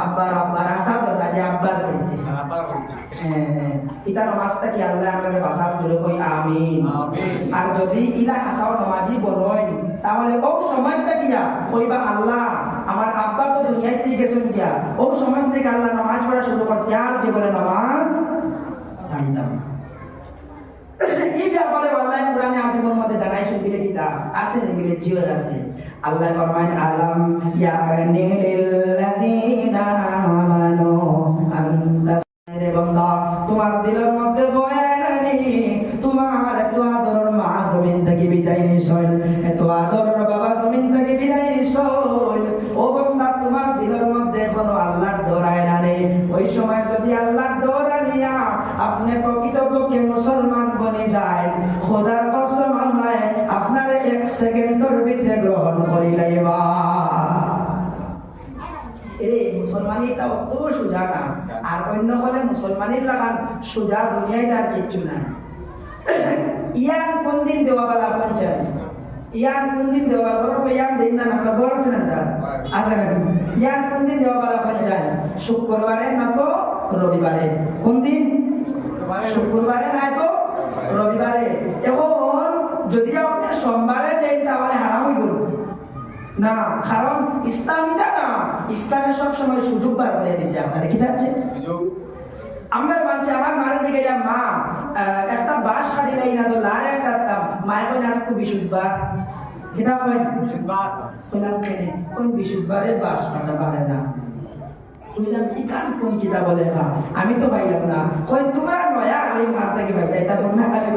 আব্বার আশা তো সাজে আব্বার পড়িছে ইতা নামাজটা কি আল্লাহ আমাকে বাসাও জুড়ে কই আমিন আর যদি ইলা হাসাও নামাজি বলয় তাহলে ও সময়টা কিয়া কইবা আল্লাহ আমার আব্বা তো দুনিয়ায় থেকে গেছেন কিয়া ও সময় থেকে আল্লাহ নামাজ পড়া শুরু করছে আর জীবনে নামাজ ছাড়িতাম এই ব্যাপারে আল্লাহ কোরআনে আজিমের মধ্যে জানাইছেন বিলে কিতাব আছে বিলে জিওর আছে আল্লাহ ফরমায় আলাম ইয়ানি লিল্লাযিনা আমানু আনতা রে বান্দা তোমার দিলের মধ্যে বয়ানি তোমার এত আদরের মা জমিন থেকে বিদায় নিছল এত আদরের বাবা জমিন থেকে বিদায় নিছল ও বান্দা তোমার দিলের মধ্যে কোনো আল্লাহর ডর আয় না রে ওই সময় যদি আল্লাহর ডর আনিয়া আপনি প্রকৃতপক্ষে মুসলমান বনে যায় খোদার কসম আল্লাহ আপনারে 1 সেকেন্ডের ভিতরে গ্রহণ করি লাইবা এই মুসলমানিটা অত সোজা না আর অন্য হলে মুসলমানের লাগান সোজা দুনিয়ায় তার কিচ্ছু নাই ইয়ান কোন দিন দেওয়া বলা পঞ্চায়েত ইয়ান কোন দিন দেওয়া ঘর ইয়ান দিন না আপনার ঘর আছে না তার আছে না ইয়ান কোন দিন দেওয়া বলা পঞ্চায়েত শুক্রবারে না তো রবিবারে কোন দিন শুক্রবারে না তো রবিবারে এখন যদি আপনি সোমবারে দেন তাহলে হারাম হইব না কারণ ইসলামিটা না ইসলামে সব সময় সুযোগ বার করে দিয়েছে আপনারা কি যাচ্ছে আমরা মানছি আমার মার দিকে মা একটা বাস শাড়ি নাই না তো লার একটা মায়ের কই নাচ তো বিশুদ্ধবার কিনা কই বিশুদ্ধবার কইলাম কেনে কোন বিশুদ্ধবারের বাস কাটা পারে না কইলাম ইকান কোন কিতাব বলে আমি তো পাইলাম না কই তোমার নয়া আলিম মার থেকে পাইতা এটা কোন না আলিম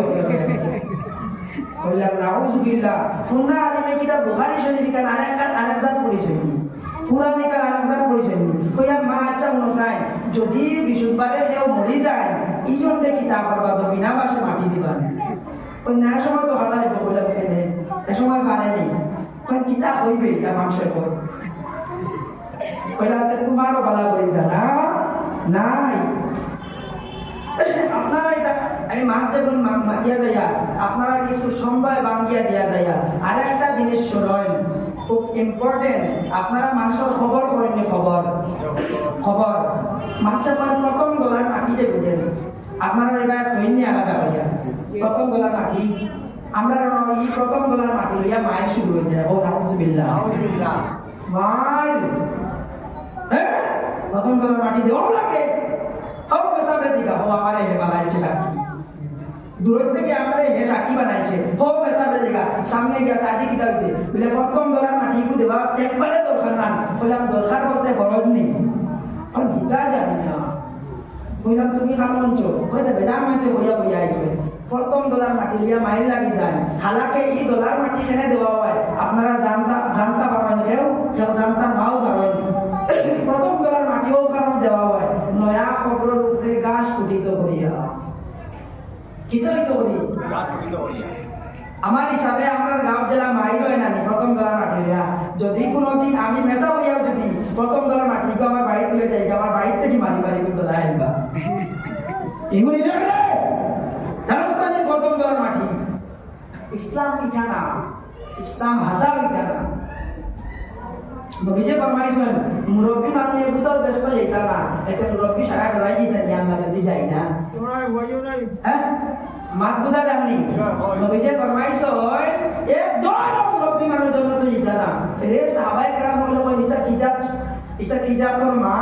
কইলাম নাউজুবিল্লাহ ফুনা আলিমে কিতাব বুখারী শরীফ কান আরেকজাত পড়িছেন কুরআনে কান আরেকজাত পড়িছেন কইলাম মা আচ্ছা অনুসাই যদি বিশুদ্ধবারে কেউ মরি যায় এই জন্য কিতাব করবা তো বিনা বাসে মাটি দিবা ওই না সময় তো হারাই বললাম কেনে এ সময় পারেনি কোন কিতাব হইবে তা মানুষের পর কইলাম তোমারও ভালো করে জানা নাই আপনারা এটা আমি মানতে কোন মাতিয়া যাইয়া আপনারা কিছু সময় বাঙ্গিয়া দিয়া যাইয়া আর একটা জিনিস শুনুন খুব ইম্পর্টেন্ট আপনারা মানুষের খবর করেন খবর মানুষের প্রথম গলার মাটিতে বুঝেন আপনারা এবার তৈরি আলাদা হইয়া প্রথম গলার মাটি আমরা এই প্রথম গলার মাটি লইয়া মায়ের শুরু হয়ে যায় ও নাউজুবিল্লাহ মায়ের হ্যাঁ প্রথম গলার মাটি দেওয়া লাগে ও পেশাবে দিকা ও আমার এনে বানাইছে সাক্ষী দূর থেকে আমার এনে সাক্ষী বানাইছে ও পেশাবে দিকা সামনে গিয়া সাথী কিতা হইছে বলে প্রথম গলার মাটি কু দেবা একবারে দরকার না বললাম দরকার বলতে গরজ নেই আর ভিতা জানি না বললাম তুমি কাম অঞ্চল হয়তো বেদার মাঝে বইয়া আইছে প্রথম ডলার মাটি লিয়া মাইল লাগি যায় হালাকে এই ডলার মাটি এখানে দেওয়া হয় আপনারা জানতা পারেন কেউ জানতা নাও পারেন প্রথম ডলার মাটিও কারণ দেওয়া হয় নয়া খবরের উপরে গাছ কুটিত করিয়া কিতরিত করি আমার হিসাবে আমার গাঁও জেলা মাইল হয় না প্রথম ডলার মাটি লিয়া যদি কোনোদিন আমি মেশা হইয়াও যদি প্রথম ডলার মাটি আমার বাড়ি তুলে যাই আমার বাড়ির থেকে মারি মারি কিন্তু আইবা এগুলি দেখলে রাজস্থানে প্রথম ডলার মাটি ইসলাম ইটা না ইসলাম ভাষা ইটা না নবীজি ফরমাইছেন মুরব্বী মানুষ এগুলো ব্যস্ত যাইতা না এতে মুরব্বী সারা ডলাই যেতে জ্ঞান লাগাতে যাই না হ্যাঁ মাত বুঝা যাননি নবীজি ফরমাইছেন একজন মুরব্বী মানুষ জন্য তো যেতা না রে সাহাবায়ে কেরাম বলল এটা কিতাব তোর মা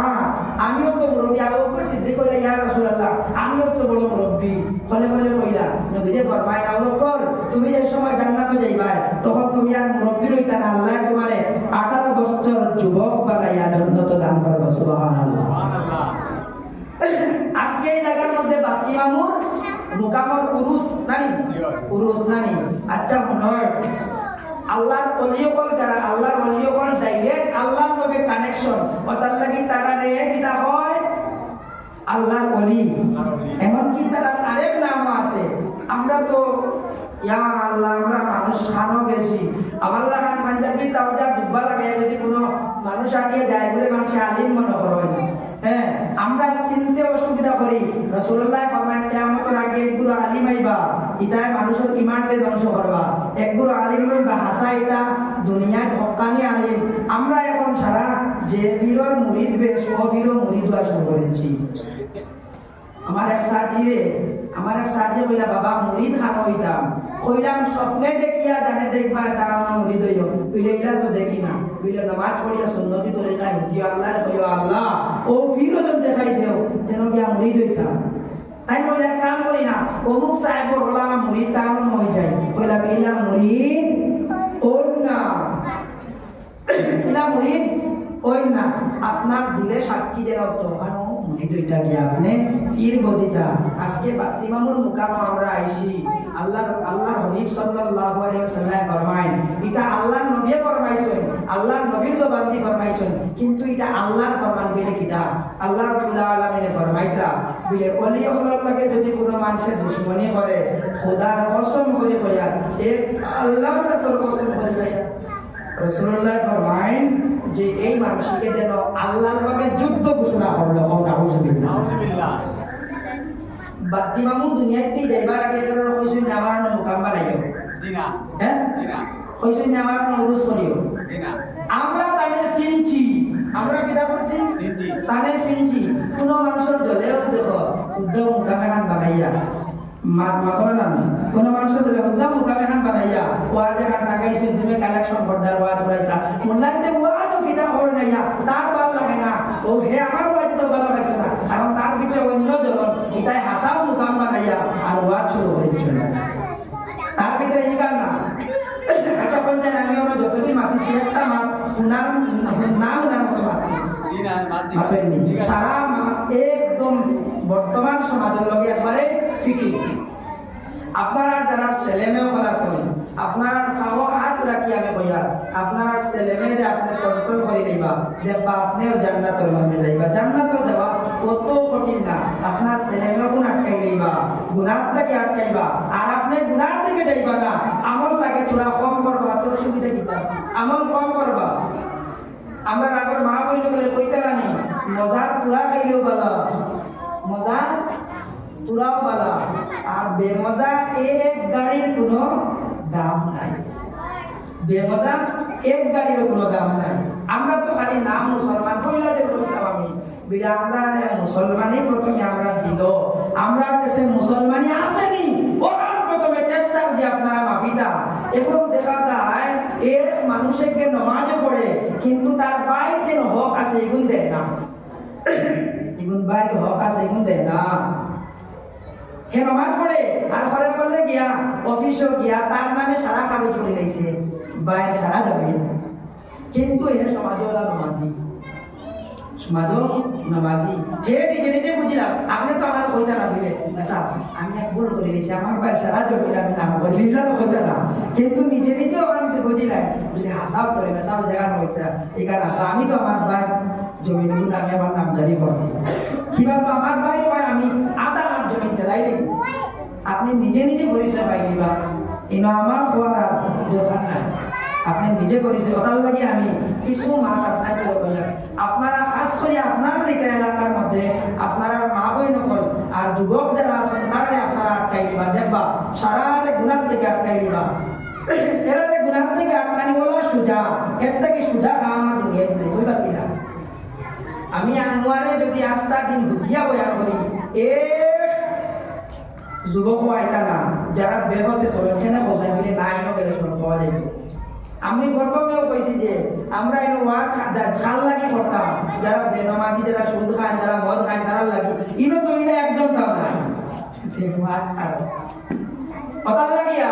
আমিও তো মুরব্বী আবু বকর সিদ্দিক কইলা ইয়া রাসূলুল্লাহ আমিও তো বড় মুরব্বী ফলে কইলা নবীজি ফরমায় আবু বকর তুমি যে সময় জান্নাতে যাইবা তখন তুমি আর মুরব্বী হইতা না আল্লাহ তোমারে 18 বছর যুবক বানাইয়া জান্নাত দান করবে সুবহানাল্লাহ সুবহানাল্লাহ আজকে এই জায়গার মধ্যে বাকি মামুর মুকামর উরুস নানি আচ্ছা মনে হয় আল্লাহর ওলিয়কল যারা আল্লাহর ওলিয়কল ডাইরেক্ট আল্লাহর লগে কানেকশন ওটার লাগি তারা রে কিটা হয় আল্লাহর ওলি এমন কি তার আরেক নাম আছে আমরা তো ইয়া আল্লাহ আমরা মানুষ খানো গেছি আমার লাগান পাঞ্জাবি তাও যা দুব্বা লাগে যদি কোনো মানুষ আটিয়ে যায় বলে মানুষ আলিম মনে করে হ্যাঁ আমরা চিনতে অসুবিধা করি রাসূলুল্লাহ ফরমান কিয়ামতের আগে একগুলো আলিম আইবা ইতায় মানুষের ইমানকে ধ্বংস করবা একগুলো আলিম রইবা হাসা এটা দুনিয়ায় হক্কানি আলিম আমরা এখন সারা যে পীরের মুরিদ বেশ ও পীরের মুরিদ হওয়া শুরু করেছি আমার এক সাথী বইলা বাবা মুরিদ খান হইতাম কইলাম স্বপ্নে দেখিয়া জানে দেখবা তারা আমার মুরিদ হইল বইলে ইলা তো দেখি না বইলে নামাজ পড়িয়া সুন্নতি তরিকায় হুদিয়া আল্লাহর কইও আল্লাহ ও পীর যখন দেখাই দেও যেন গিয়া মুরিদ হইতাম তাই বলে এক কাম করি না অমুক সাহেব বলা মুরিদ তামন হয়ে যায় কইলা ইলা মুরিদ ওই না ইলা মুরিদ ওই না আপনার দিলে সাক্ষী দেন তখন মুরিদ হইতা গিয়া আপনি পীর বজিতা আজকে বাতিমামুর মুকাম আমরা আইছি আল্লাহর হাবিব সাল্লাল্লাহু আলাইহি ওয়াসাল্লাম ফরমায় এটা আল্লাহর নবী ফরমাইছেন আল্লাহর নবীর জবান দিয়ে ফরমাইছেন কিন্তু এটা আল্লাহর ফরমান বলে কিতাব আল্লাহ রাব্বুল আলামিন ফরমাইতা বলে ওলি হলার লাগে যদি কোনো মানুষের দুশমনি করে খোদার কসম করে কইয়া এক আল্লাহর সাথে কসম করে কইয়া রাসূলুল্লাহ ফরমায়েন যে এই মানুষকে যেন আল্লাহর লগে যুদ্ধ ঘোষণা করলো হোক আউযুবিল্লাহ বাতি মামু দুনিয়াতে যাইবার আগে করে কইছেন আমার মুকাম বানাইও দিনা হ্যাঁ দিনা কইছেন আমার উরুস করিও দিনা আমরা তাদের চিনছি আমরা কিটা করছি চিনছি তাদের চিনছি কোন মানুষের জলেও দেখো উদ্যোগ মুকামে খান বানাইয়া মাতলা নাম কোন মানুষের জলে উদ্যোগ মুকামে খান বানাইয়া ওয়াজ খান টাকাইছে তুমি কালেকশন করদার ওয়াজ করাইতা মোল্লাইতে ওয়াজ কিটা করে নাইয়া তার ভালো লাগে না ও হে আমার ওয়াজ তো ভালো লাগে না কারণ তার ভিতরে অন্য জন এটাই হাসাও মুকাম বানাইয়া আর ওয়াজ শুরু করেছিল তার ভিতরে এই কারণ না আচ্ছা পঞ্চায়েত আমি আমরা যতদিন মাতিছি একটা নাম মতো মাতি সারা একদম বর্তমান সমাজের লগে একবারে ফিকি আপনারা যারা ছেলেমেয়ে করা শুনেন আপনারা খাওয়া হাত রাখি আমি কইয়া আপনারা ছেলেমেয়েরে আপনি কন্ট্রোল করে লইবা দেখবা আপনিও জান্নাতের মধ্যে যাইবা জান্নাতে যাওয়া কত কঠিন না আপনার ছেলেমেয়ে গুণ আটকাই লইবা গুনার থেকে আটকাইবা আর আপনি গুনার থেকে যাইবা না আমল লাগে তোরা কম করবা তোর সুবিধা কিটা আমল কম করবা আমরা আগর মা বইলে বলে কইতে রানি মজার তোরা খাইলেও ভালো মজা তোরাও ভালো আর বেমজা এক গাড়ির কোনো দাম নাই বেমজা এক গাড়ির কোনো দাম নাই আমরা তো খালি নাম মুসলমান কইলাদের বলতাম আমি বিলে আমরা মুসলমানই প্রথমে আমরা দিল আমরা কাছে মুসলমানই আসেনি ওরান প্রথমে চেষ্টা দিয়ে আপনারা মাফিটা এখন দেখা যায় এক মানুষকে নামাজে পড়ে কিন্তু তার বাইরে হক আছে এগুন দেয় না এগুন বাইরে হক আছে এগুন দেয় না হে নামাজ পড়ে আর ঘরে করলে গিয়া অফিসে গিয়া তার নামে সারা কাগজ করে নিয়েছে বাইরে সারা যাবে কিন্তু এর সমাজে ওরা নামাজি মাদক নামাজি হে নিজে নিজে বুঝিলাম আপনি তো আমার কইতা না বলে আচ্ছা আমি এক ভুল করে গেছি আমার ভাই সারা জমির আমি নাম বলি লিল্লা তো কইতা না কিন্তু নিজে নিজে আমি বুঝিলাম যদি হাসাব করে না সব জায়গা কইতা এখানে আসা আমি তো আমার ভাই জমিন গুণ আমি আমার নাম জারি করছি কিভাবে আমার ভাই ভাই আমি আধা হাত জমি চালাই রেখেছি আপনি নিজে নিজে পরিচয় পাইলি বা ইনো আমার হওয়ার আর দরকার নাই আপনি নিজে করেছে ওটার লাগে আমি কিছু মাঠ আপনাকে বললাম আপনারা খাস করে আপনার দিকে এলাকার মধ্যে আপনারা মা বই নকল আর যুবক যারা আছেন তাকে আপনারা আটকাই দিবা দেখবা সারা গুণার থেকে আটকাই দিবা এরা গুণার থেকে আটকানি বলা সুজা এর থেকে সুজা আমার দুনিয়াতে নেই বুঝবা কিনা আমি আনোয়ারে যদি আস্থা দিন বুঝিয়া বয়া করি যুবক আইতা না যারা বেহতে চলে কেন বোঝাই বলে না আইনো গেলে শোনো পাওয়া যায় আমি প্রথমেও কইছি যে আমরা এর ওয়াজ খাল লাগি করতাম যারা বেনামাজি যারা সুদ খায় যারা মদ খায় তারা লাগি ইনো তো ইলে একজন তাও নাই ওয়াজ আর কথা লাগিয়া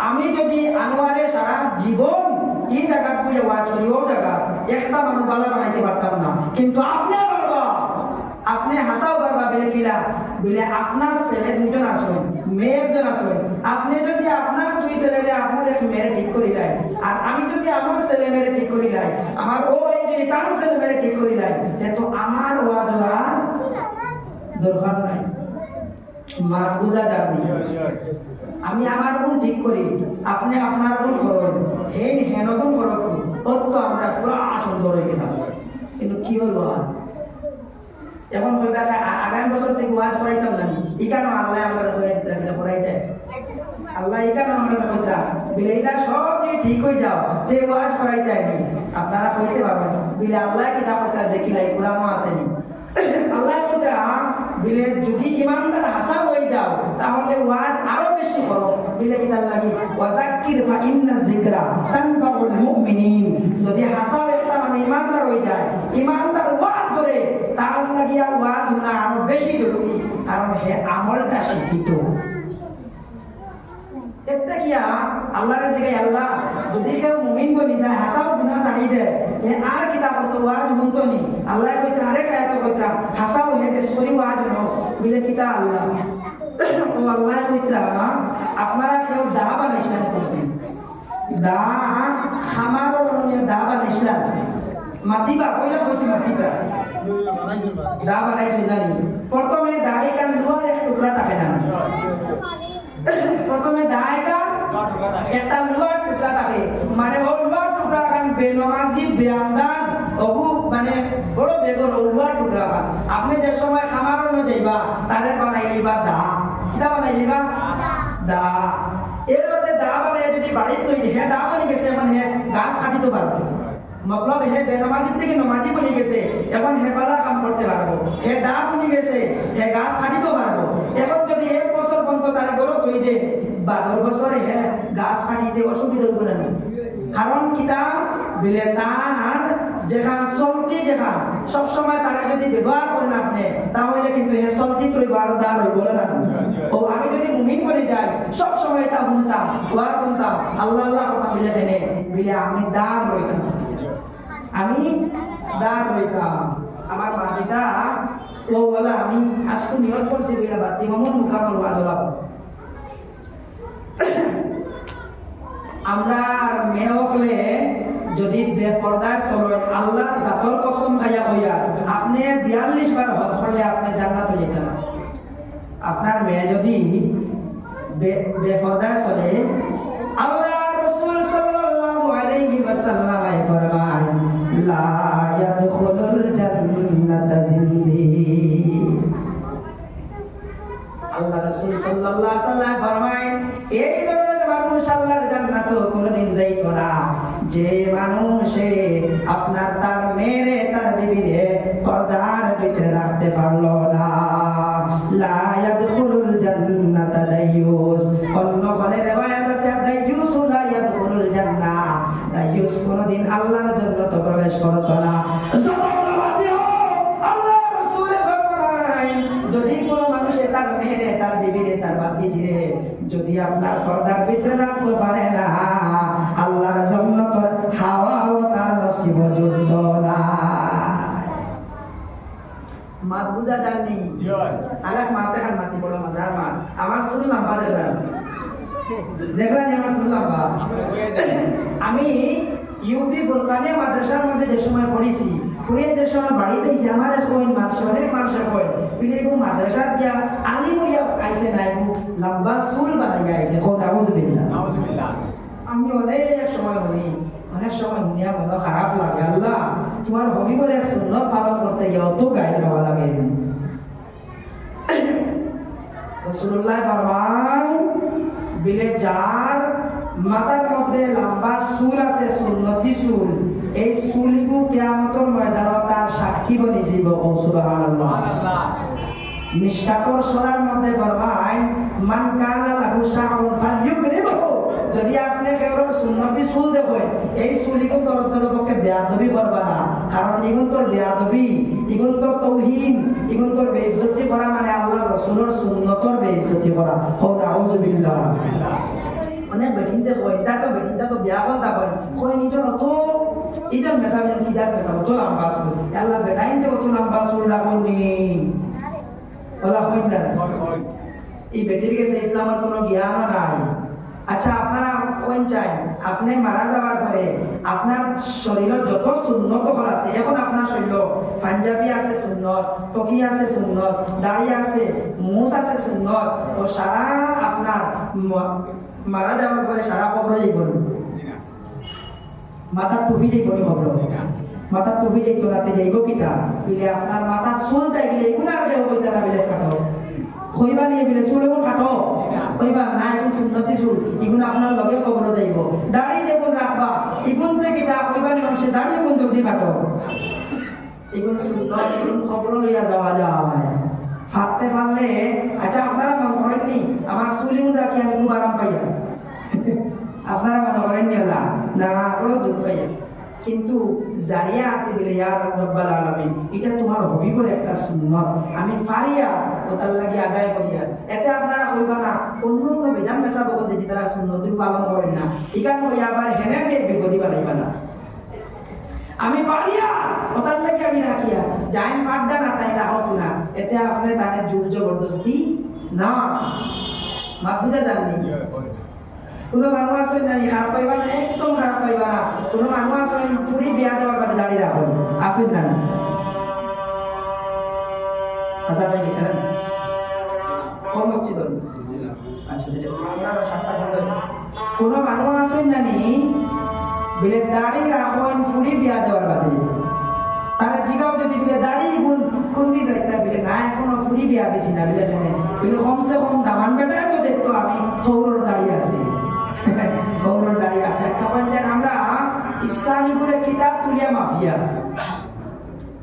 আমি যদি আনোয়ারে সারা জীবন এই জায়গা পুজো ওয়াজ করি ও জায়গা একটা মানুষ বালা বানাইতে পারতাম না কিন্তু আপনি বাবা আপনি হাসাও বাবা বলে কিলা বলে আপনার ছেলে দুজন আসুন মেয়ে একজন আসুন আপনি যদি আপনার দুই ছেলেরে আপনার এক মেয়ে ঠিক করি দেয় আর আমি যদি আমার ছেলে মেয়ে ঠিক করি দেয় আমার ও ভাই যদি তার ছেলে মেয়ে ঠিক করি দেয় তো আমার ওয়াজ আর দরকার নাই মা বুঝা যাবে আমি আমার গুণ ঠিক করি আপনি আপনার গুণ করবেন হেন হেনগুণ করবেন অত আমরা পুরা সুন্দর হয়ে গেলাম কিন্তু কি হলো এখন আগামী বছর থেকে ওয়াজ করাইতাম না এখানে আল্লাহ আমরা পড়াইতে আল্লাহ এখানে আমরা কইতা বিলেইরা সব যে ঠিক হয়ে যাও তে ওয়াজ করাইতে আইনি আপনারা কইতে পারবেন বিলে আল্লাহ কিতাব কথা দেখিলাই কুরআনও আসেনি আল্লাহ কইতা বিলে যদি ইমানদার হাসাব হয়ে যাও তাহলে ওয়াজ আরো বেশি করো বিলে কিতাব লাগি ওয়াজাক্কির ফা ইন্না যিকরা তানফাউল মুমিনিন যদি হাসাব একটা মানে ইমানদার হয়ে যায় ইমানদার ওয়াজ করে তার লাগিয়া ওয়াজ শোনা আরো বেশি জরুরি কারণ হে আমলটা শিক্ষিত এটা কিয়া আল্লাহর কাছে আল্লাহ যদি কেউ মুমিন বলি যায় হাসাব গুনাহ ছাড়ি দেয় হে আর কিতাব তো ওয়াজ শুনতো নি আল্লাহ কইতে আরেক আয়াত কইতা হাসাব হে বেশি ওয়াজ ন বিলে কিতা আল্লাহ ও আল্লাহ কইতা আপনারা কেউ দা বানাইছেন করতেন দা খামারও নিয়ে দা বানাইছেন মাতিবা কইলা কইছি মাতিবা দা বানাইছেন জানি প্রথমে দাই কান লোহার এক টুকরা থাকে না প্রথমে দায়টা একটা লোহার টুকরা থাকে মানে ও লোহার টুকরা কান বেনমাজি বেআন্দাজ ওগু মানে বড় বেগর লোহার টুকরা কান আপনি যে সময় খামারও যাইবা তারে বানাইলিবা দা কিটা বানাইলিবা দা এর মধ্যে দা বানাই যদি বাড়িতে তৈরি হে দা বানি গেছে মানে হে গাছ কাটিতে পারবে মতলব হে বেনমাজি থেকে নমাজি বনি গেছে এখন হে বালা কাম করতে পারবো হে দা বনি গেছে হে গাছ কাটিতে পারবো এখন যদি এক বছর পর্যন্ত তার গরো তৈরি দে 12 বছরে হে গাছ কাটিতে অসুবিধা হবে না কারণ কিতা বিলে তার যেখান চলতি যেখান সব সময় তারা যদি ব্যবহার করেন আপনি তাহলে কিন্তু হে চলতি তুই বারদার হই বলে না ও আমি যদি মুমিন বলে যাই সব সময় তা শুনতাম ওয়াজ শুনতাম আল্লাহ আল্লাহ কথা বিলে দেনে বিলে আমি দার রইতাম আমি দার রইতাম আমার মা পিতা ও বলা আমি আজকে নিয়ত করছি বিলে বাতি মামুন মুকামল ওয়াজ হলাম আমরা মেয়ে হলে যদি বেপরদায় চলেন আল্লাহ জাতর কসম খাইয়া হইয়া আপনি 42 বার হজ করলে আপনি জান্নাত হয়ে যেতেন আপনার মেয়ে যদি বেপরদায় চলে আল্লাহ রাসূল সাল্লাল্লাহু আলাইহি ওয়াসাল্লাম ফরমায় লা ইয়াদখুলুল জান্নাতা জিন্দি আল্লাহ রাসূল সাল্লাল্লাহু আলাইহি ওয়াসাল্লাম ফরমায় এই ধরনের মানুষ আল্লাহর জান্নাতে কোনোদিন যাইতো না যে মানুষে আপনার তার মেয়ে তার বিবিরে পর্দার ভিতরে রাখতে পারলো না লা ইয়াদখুলুল জান্নাতা দাইয়ুস অন্য ঘরে riwayat আছে দাইয়ুস লা ইয়াদখুলুল জান্নাহ দাইয়ুস কোনোদিন আল্লাহর জান্নাত প্রবেশ করতো না যদি কোন মানুষে তার মেয়ে তার বিবিরে তার বাতিজিরে যদি আপনার পর্দার ভিতরে রাখতে পারে না আল্লাহর জান্নাতের হাওয়াও তার নসিব যুদ্ধ না মাত বুঝা জাননি জয় আলাক মাতে খান মাতি বড় মজার মাত আমার চুল লম্বা দেখলাম দেখলেন আমার চুল লম্বা আমরা হয়ে যাই আমি ইউপি ফুরকানিয়া মাদ্রাসার মধ্যে যে সময় পড়েছি পড়ে যে সময় বাড়িতে এসে আমার এখন মানুষ অনেক মানুষের হয় বিলে গো মাদ্রাসার দিয়া আলিম হইয়া আইছে নাই গো লম্বা চুল বানাইয়া আইছে ও নাউজুবিল্লাহ নাউজুবিল্লাহ আমি অনেক সময় শুনিয়া মনে খারাপ লাগে আল্লাহ তোমার হবি বলে এক সুন্নত পালন করতে গিয়ে অত গায়ে খাওয়া লাগে রাসূলুল্লাহ ফরমান বিলে যার মাথার মধ্যে লম্বা চুল আছে সুন্নতি চুল এই চুলগু কিয়ামতের ময়দানত তার সাক্ষী বনি যাইব সুবহানাল্লাহ সুবহানাল্লাহ মিশকাতর সূরার মধ্যে ফরমায় মান কানা লাহু শা'রুন ফালইউকরিমহু যদি আপনি কেবল সুন্নতি চুল দেখেন এই চুলিগু পক্ষে বেয়াদবি করবা না কারণ এগুন তোর বেয়াদবি এগুন তোর তাওহীন এগুন তোর বেইজ্জতি করা মানে আল্লাহ রাসূলের সুন্নতর বেইজ্জতি করা হো নাউযুবিল্লাহ অনেক বেটিনতে কয় এটা তো বিয়া কথা কয় নিজের অত এটা মেসাবেন কিদার মেসাব তো লম্বা চুল আল্লাহ বেটাইনতে অত লম্বা চুল রাখনি ওলা হইন না হয় এই বেটির কাছে ইসলামের কোনো জ্ঞান নাই আচ্ছা আপনারা কোন চাই আপনি মারা যাবার পরে আপনার শরীরে যত সুন্নত হল আছে এখন আপনার শরীর পাঞ্জাবি আছে সুন্নত টকি আছে সুন্নত দাড়ি আছে মুছ আছে সুন্নত ও সারা আপনার মারা যাবার পরে সারা কবর যাইব মাথার টুপি যাইব কবর মাথার টুপি যাইতো রাতে যাইব কিতা বিলে আপনার মাথার চুল থাকলে এগুলো আর যাবো কইতা না বিলে কাটো হইবা নিয়ে বিলে চুল এগুলো কাটো হইবা না এখন সুন্নতি চুল এগুলো আপনার লগে কবর যাইব দাড়ি যেগুলো রাখবা এগুলো থেকে হইবা নিয়ে সে দাড়ি এগুলো জলদি কাটো এগুলো সুন্নত এগুলো খবর লইয়া যাওয়া যায় ফাটতে পারলে আচ্ছা আপনারা মনে করেননি আমার চুল এগুলো রাখি আমি খুব আরাম পাইয়া আপনারা মনে করেন না কোনো দুঃখ পাইয়া কিন্তু জারিয়া আছে বলে ইয়া রাব্বাল আলামিন এটা তোমার হবি বলে একটা সুন্নাত আমি পারিয়া ওটার লাগি আদায় করিয়া এতে আপনারা কইবা না অন্য কোনো বেজান মেসাব বলতে যে তারা সুন্নাত পালন করেন না এখানে ওই আবার হেনে বিপদী বানাইবা না আমি পারিয়া ওটার লাগি আমি রাখিয়া যাই পাড্ডা না তাই রাখো না এতে আপনি তাদের জোর জবরদস্তি না মাহবুদা দানি কোনো মানুষ আছে না খারাপ পাইবা না একদম খারাপ পাইবা না কোনো মানুষ আছে পুরি বিয়া দেওয়ার বাদে দাঁড়িয়ে রাখুন আসুন না আশা পাই গেছেন ও মসজিদ আচ্ছা কোনো মানুষ আছে না বিলে দাঁড়িয়ে রাখুন পুরি বিয়া দেওয়ার বাদে তারা জিগাও যদি বিলে দাঁড়িয়ে কোন দিন রাখতে বিলে না এখনো পুরি বিয়া দিছি না বিলে বিলে কমসে কম দামান বেটা তো দেখতো আমি হৌরর দাঁড়িয়ে আছি গৌরব দাঁড়িয়ে আছে তখন যেন আমরা ইসলামী করে কিতাব তুলিয়া মাফিয়া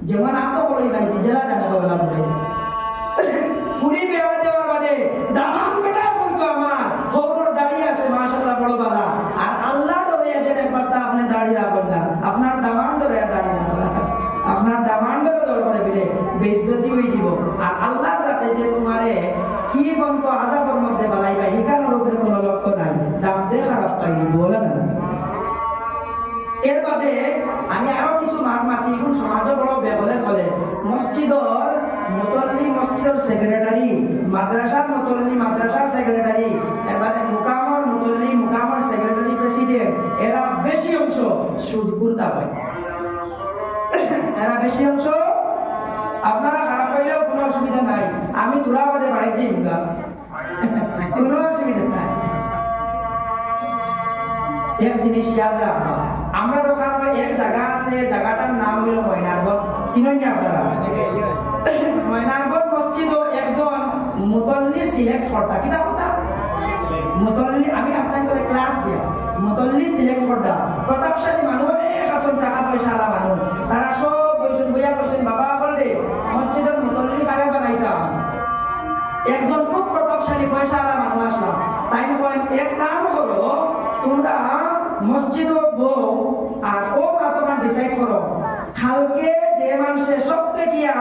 যেমন আতো বলে পাইছি জেলা জানা বলা বলে ফুরি বেওয়া দেওয়ার বাদে দামান বেটা বলতো আমার গৌরব দাঁড়িয়ে আছে মাশাআল্লাহ বড় বালা আর আল্লাহ ডরে যেন একবার তা আপনি দাঁড়িয়ে রাখবেন না আপনার দামান ডরে দাঁড়িয়ে না আপনার দামান ডরে দরকারে বিলে বেইজ্জতি হয়ে যাব আর আল্লাহ যাতে যে তোমারে কি বন্ত আযাবের মধ্যে বালাইবা এখানের উপরে কোনো লক্ষ্য নাই দাম দে খারাপ পাইনি বলে না এর বাদে আমি আরো কিছু মাতি এখন সমাজে বড় বেবলে চলে মসজিদর মুতল্লি মসজিদর সেক্রেটারি মাদ্রাসার মুতল্লি মাদ্রাসার সেক্রেটারি এবারে মুকামর মুতল্লি মুকামর সেক্রেটারি প্রেসিডেন্ট এরা বেশি অংশ সুদ কুর্তা হয় এরা বেশি অংশ আপনারা খারাপ পাইলেও কোনো অসুবিধা নাই আমি তোরা বাদে বাড়ির যাই কোনো অসুবিধা নাই এক জিনিস ইয়াদ রাখবা আমরা ওখানে এক জায়গা আছে জায়গাটার নাম হইল ময়নারগঞ্জ চিনেন কি আপনারা ময়নারগঞ্জ মসজিদ একজন মুতল্লি সিলেক্ট করতা কিনা কথা মুতল্লি আমি আপনাদের ক্লাস দিয়া মুতল্লি সিলেক্ট করতা প্রতাপশালী মানুষ অনেক আসল টাকা পয়সা আলা মানুষ তারা সব বইছেন বইয়া বলছেন বাবা বললে মসজিদের মুতল্লি কারে বানাইতাম একজন খুব প্রতাপশালী পয়সা আলা মানুষ আসলাম তাই এক কাম করো তোমরা মসজিদ বউ আর ও মা তোমরা ডিসাইড করো কালকে যে মানুষের সবথেকে গিয়া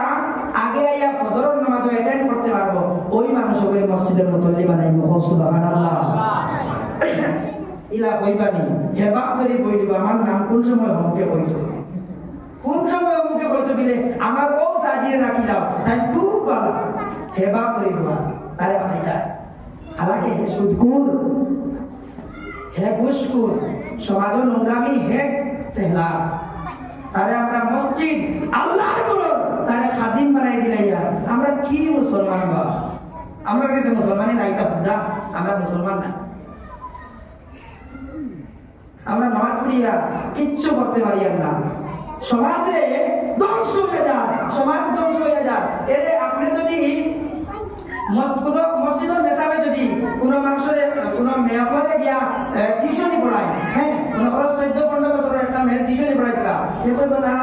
আগে আইয়া ফজরের নামাজ অ্যাটেন্ড করতে পারবো ওই মানুষকে মসজিদের মুতল্লি বানাইবো সুবহানাল্লাহ ইলা কইবানি হেবাক করি বইলিবা আমার নাম কোন সময় হমকে কইতো কোন সময় হমকে কইতো বিলে আমার ও সাজিয়ে রাখি দাও তাই খুব ভালো হেবা করে হওয়া তারে বানাই যায় হালাকে হে সুদকুর হে ঘুষকুর সমাজ নোংরামি হে ফেহলা তারে আমরা মসজিদ আল্লাহর ঘর তারে খাদিম বানাই দিলাইয়া আমরা কি মুসলমান বা আমরা কাছে মুসলমানই নাই তা বুদ্ধা আমরা মুসলমান না আমরা নামাজ পড়িয়া কিচ্ছু করতে পারি না সমাজে ধ্বংস হয়ে যায় সমাজ ধ্বংস হয়ে যায় এর আপনি যদি মসজিদের মেসাবে যদি কোনো মানুষের কোনো মেয়ে গিয়া টিউশনি পড়ায় হ্যাঁ মনে করো 14-15 বছরের একটা মেয়ের টিউশনি পড়াইতা সে বলবো না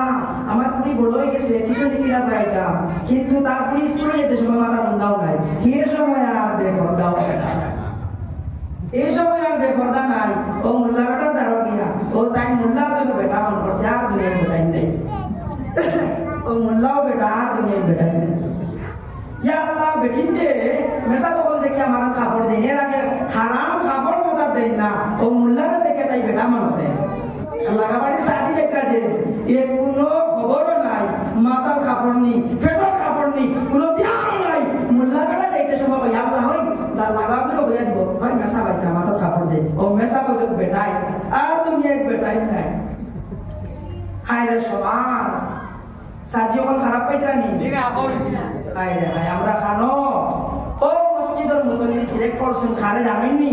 আমার খুবই বড় হয়ে গেছে টিউশনি কিনা পড়াইতাম কিন্তু তার পুলিশ স্কুলে যেতে সময় মাথা ধন্দাও নাই এর সময় আর বেপরদাও হয় না এই সময় আর বেপরদা নাই ও মোল্লা বেটার দ্বারা গিয়া ও তাই মোল্লা তো বেটা মন করছে আর দুনিয়ার বেটাই নেই ও মোল্লাও বেটা আর দুনিয়ার বেটাই নেই ইয়া আল্লাহ বেটিতে মেসা বল দেখে আমার কাপড় দেন এর আগে হারাম কাপড় মতো দেন না ও মোল্লারে দেখে তাই বেটা মন করে আল্লাহ কাবাড়ি সাথী যাইতা যে এ কোনো খবর নাই মাথার কাপড় নেই পেটের কাপড় নেই কোনো ধ্যান নাই মোল্লা বেটা যাইতে সময় ভাই আল্লাহ হই তার লাগাগুলো হইয়া দিব ভাই মেসা বাইটা মাথার কাপড় দে ও মেসা বল বেটাই আর দুনিয়ার বেটাই নাই হায় রে সমাজ সাজি হল খারাপ পাইতানি হায় রে হায় আমরা খানো ও মসজিদের মুতল্লি সিলেক্ট করছেন খালে জানেননি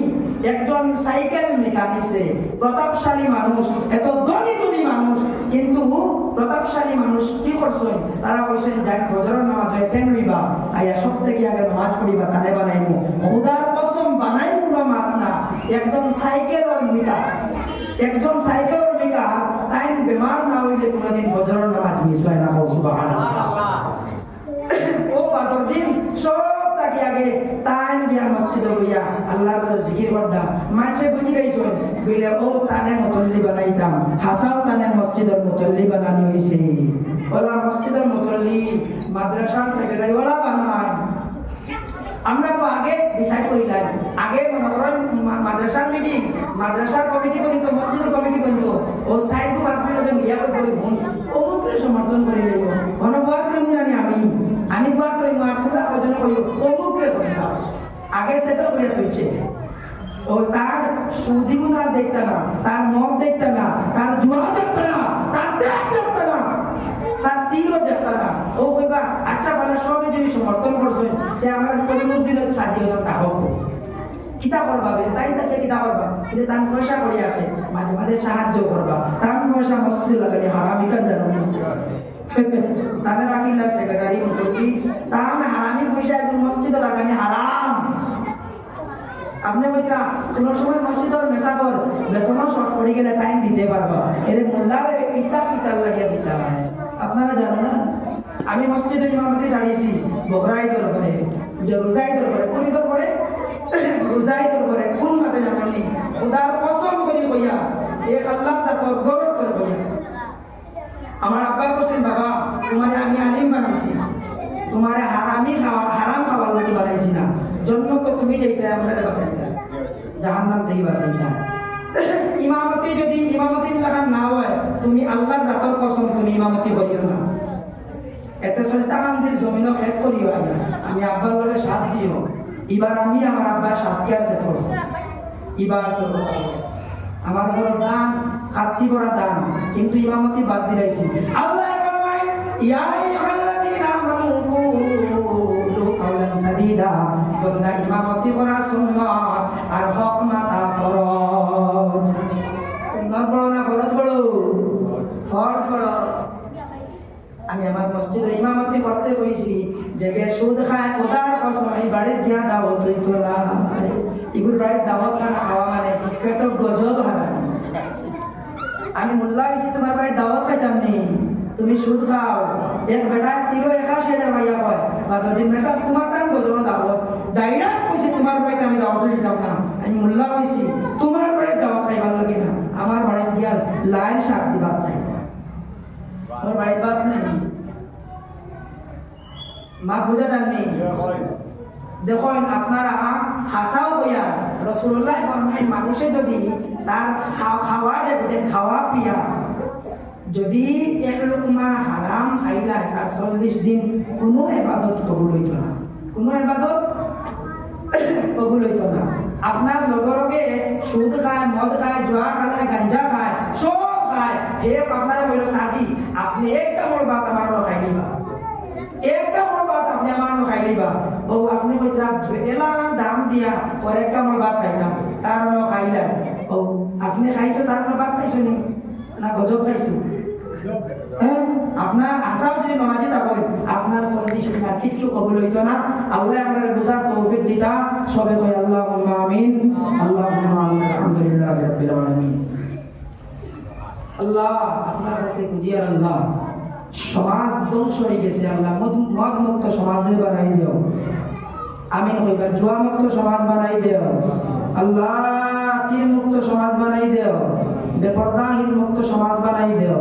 একজন সাইকেল মেকানিসে প্রতাপশালী মানুষ এত ধনী ধনী মানুষ কিন্তু প্রতাপশালী মানুষ কি করছেন তারা কইছেন যাই ফজরের নামাজ অ্যাটেন্ড হইবা আয়া সব থেকে আগে নামাজ পড়িবা তালে বানাইমু খোদার কসম বানাই কোনো মাত না একদম সাইকেলের মেকা একজন সাইকেলের মেকা টাইম বেমার না হইলে কোনোদিন ফজরের নামাজ মিস হয় না সুবহানাল্লাহ ও বাদর দিন সব তাকে আগে টাইম দিয়া মসজিদে হইয়া আল্লাহর করে জিকির করদা মাঝে বুঝি গইছন বলে ও তানে মুতল্লি বানাইতাম হাসাও তানে মসজিদের মুতল্লি বানানি হইছে ওলা মসজিদের মুতল্লি মাদ্রাসার সেক্রেটারি ওলা বানায় আমরা তো আগে ডিসাইড করিলাই আগে মনে করেন মাদ্রাসার মিটিং মাদ্রাসার কমিটি করিত মসজিদের কমিটি করিত ও সাইড টু পাঁচ মিনিট মিয়া করে ভুল অমুকরে সমর্থন করে লইব গণবাদ রঙিরানি আমি বাদ করি মাত্রা আয়োজন করি অমুকরে কথা আগে সেটা করে তুইছে ও তার সুদি গুণা দেখতে না তার মদ দেখতে না তার জুয়া দেখতে না তার দেখ দেখতে না তার তীরও দেখতে না ও কইবা আচ্ছা ভালো সবই যদি সমর্থন করছেন যে আমার কলিমুদ্দিন সাজিয়ে দাও তাহলে কিতা করবা তাই তাকে কিতা করবা কিন্তু তার পয়সা করে আছে মাঝে মাঝে সাহায্য করবা তার পয়সা মসজিদে লাগালে হারামি কাজ জানো তাহলে রাখিলা সেক্রেটারি মুতল্লি তাহলে হারামি পয়সা একদম মসজিদে লাগানি হারাম আপনি বইতা কোনো সময় মসজিদের মেসাবর বেতনও শর্ট পড়ে গেলে টাইম দিতে পারবা এর মোল্লারে ইটা পিতার লাগিয়া দিতে হয় আপনারা জানো না আমি মসজিদে ইমামতি ছাড়িয়েছি বকরাই দরবারে রোজাই দরবারে কোন দরবারে রোজাই দরবারে কোন মাঠে জানেননি খোদার কসম করে কইয়া এক আল্লাহ জাতর গৌরব করে কইয়া আমার আব্বা বলছেন বাবা তোমারে আমি আলিম বানাইছি তোমারে হারাম খাওয়ার লাগি বানাইছি না জন্য তো তুমি যেটা আমাদের বাঁচাইতা জাহান্নাম থেকে বাঁচাইতা ইমামতি যদি ইমামতির লাগান না হয় তুমি আল্লাহর জাতর কসম তুমি ইমামতি করিও না এতে সুলতানদের জমিনও খেত করিও না আমি আব্বার লগে সাথ দিও এবার আমি আমার আব্বার সাথ কেয়ার খেত করছি এবার আমার বড় দান খাত্তি বড় দান কিন্তু ইমামতি বাদ দিলাইছি আল্লাহ ফরমায় ইয়া আইয়ুহাল্লাযীনা আমানু কুলু কাওলান সাদীদা বন্দা ইমামতি করা সুন্নাত আর হক না তা ফরজ সুন্নাত বড় না ফরজ বড় ফরজ বড় আমি আমার মসজিদে ইমামতি করতে কইছি যে সুদ খায় খোদার কসম এই বাড়ির গিয়া দাওয়াত হইতো না ইগুর বাড়ির দাওয়াত খানা খাওয়া মানে পেট গজব হারায় আমি মোল্লা হইছি তোমার বাড়ির দাওয়াত খাইতাম নি তুমি সুদ খাও এক বেটায় 81,000 মাইয়া কয় বা দিন মেসা তোমার কাম গজব দাওয়াত ডাইরেক্ট কইছি তোমার বাড়িতে আমি দাওয়াত দিতাম না আমি মোল্লা হইছি তোমার বাড়ির দাওয়াত খাইবার লাগে না আমার বাড়িতে গিয়া লাইন শাক দিবার নাই और भाई बात नहीं मां बुझा जानी देखो আপনারা হাসাও কইয়া রাসূলুল্লাহ ফরমায় মানুষে যদি তার খাওয়া দেবে খাওয়া পিয়া যদি এক লোকমা হারাম খাইলা আর 40 দিন কোনো ইবাদত কবুল হইতো না, কোনো ইবাদত কবুল হইতো না। আপনার লগে সুদ খায়, মদ খায়, জুয়া খায়, গাঞ্জা খায়, সব খায়, হে আপনারা বলো সাজি আপনি একটা বড় বাত আমার খাই দিবা, একটা বড় বাত আপনি আমার খাই দিবা, ও আপনি কইরা এলা দাম দিয়া পরে একটা বড় বাত খাইলাম তার খাইলা, ও আপনি খাইছো তার বাত খাইছো নি না গজব খাইছো? আপনার আশা যদি নামাজি থাকেন আপনার 40 দিন আর কিচ্ছু কবুল হইতো না। আল্লাহ আপনার বুঝার তৌফিক দিতা। সবে কই আল্লাহুম্মা আমিন, আল্লাহুম্মা আমিন। আলহামদুলিল্লাহি রাব্বিল আলামিন। আল্লাহ আপনার কাছে বুঝিয়ার আল্লাহ সমাজ ধ্বংস হয়ে গেছে, আল্লাহ মদ মুক্ত সমাজে বানাই দিও। আমিন কইবা জুয়া মুক্ত সমাজ বানাই দিও আল্লাহ, তীর মুক্ত সমাজ বানাই দিও, বেপরদাহীন মুক্ত সমাজ বানাই দিও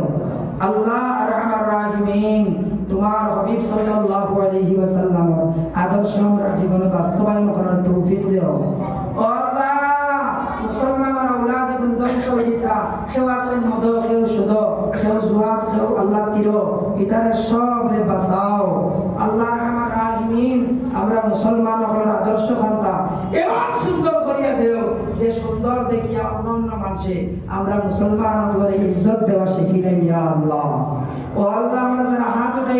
আল্লাহ। আরহামার রাহিমিন তোমার হাবিব সাল্লাল্লাহু আলাইহি ওয়াসাল্লামের আদর্শ আমরা জীবনে বাস্তবায়ন করার তৌফিক দিও ও আল্লাহ। মুসলমানের আওলাদ ধ্বংস হয়ে যেতা, কেউ আসেন মদ, কেউ সুদ, কেউ জুয়াত, কেউ আল্লাহ তীর, ইতারে সব রে বাঁচাও আল্লাহ। আরহামার রাহিমিন আমরা মুসলমান হওয়ার আদর্শ খান্তা এমন সুন্দর করিয়া দেও যে সুন্দর দেখিয়া অন্যান্য মানুষে আমরা মুসলমান হওয়ার ইজ্জত দেওয়া শিখি নাই ইয়া আল্লাহ। ও আল্লাহ আমরা যারা হাত উঠাই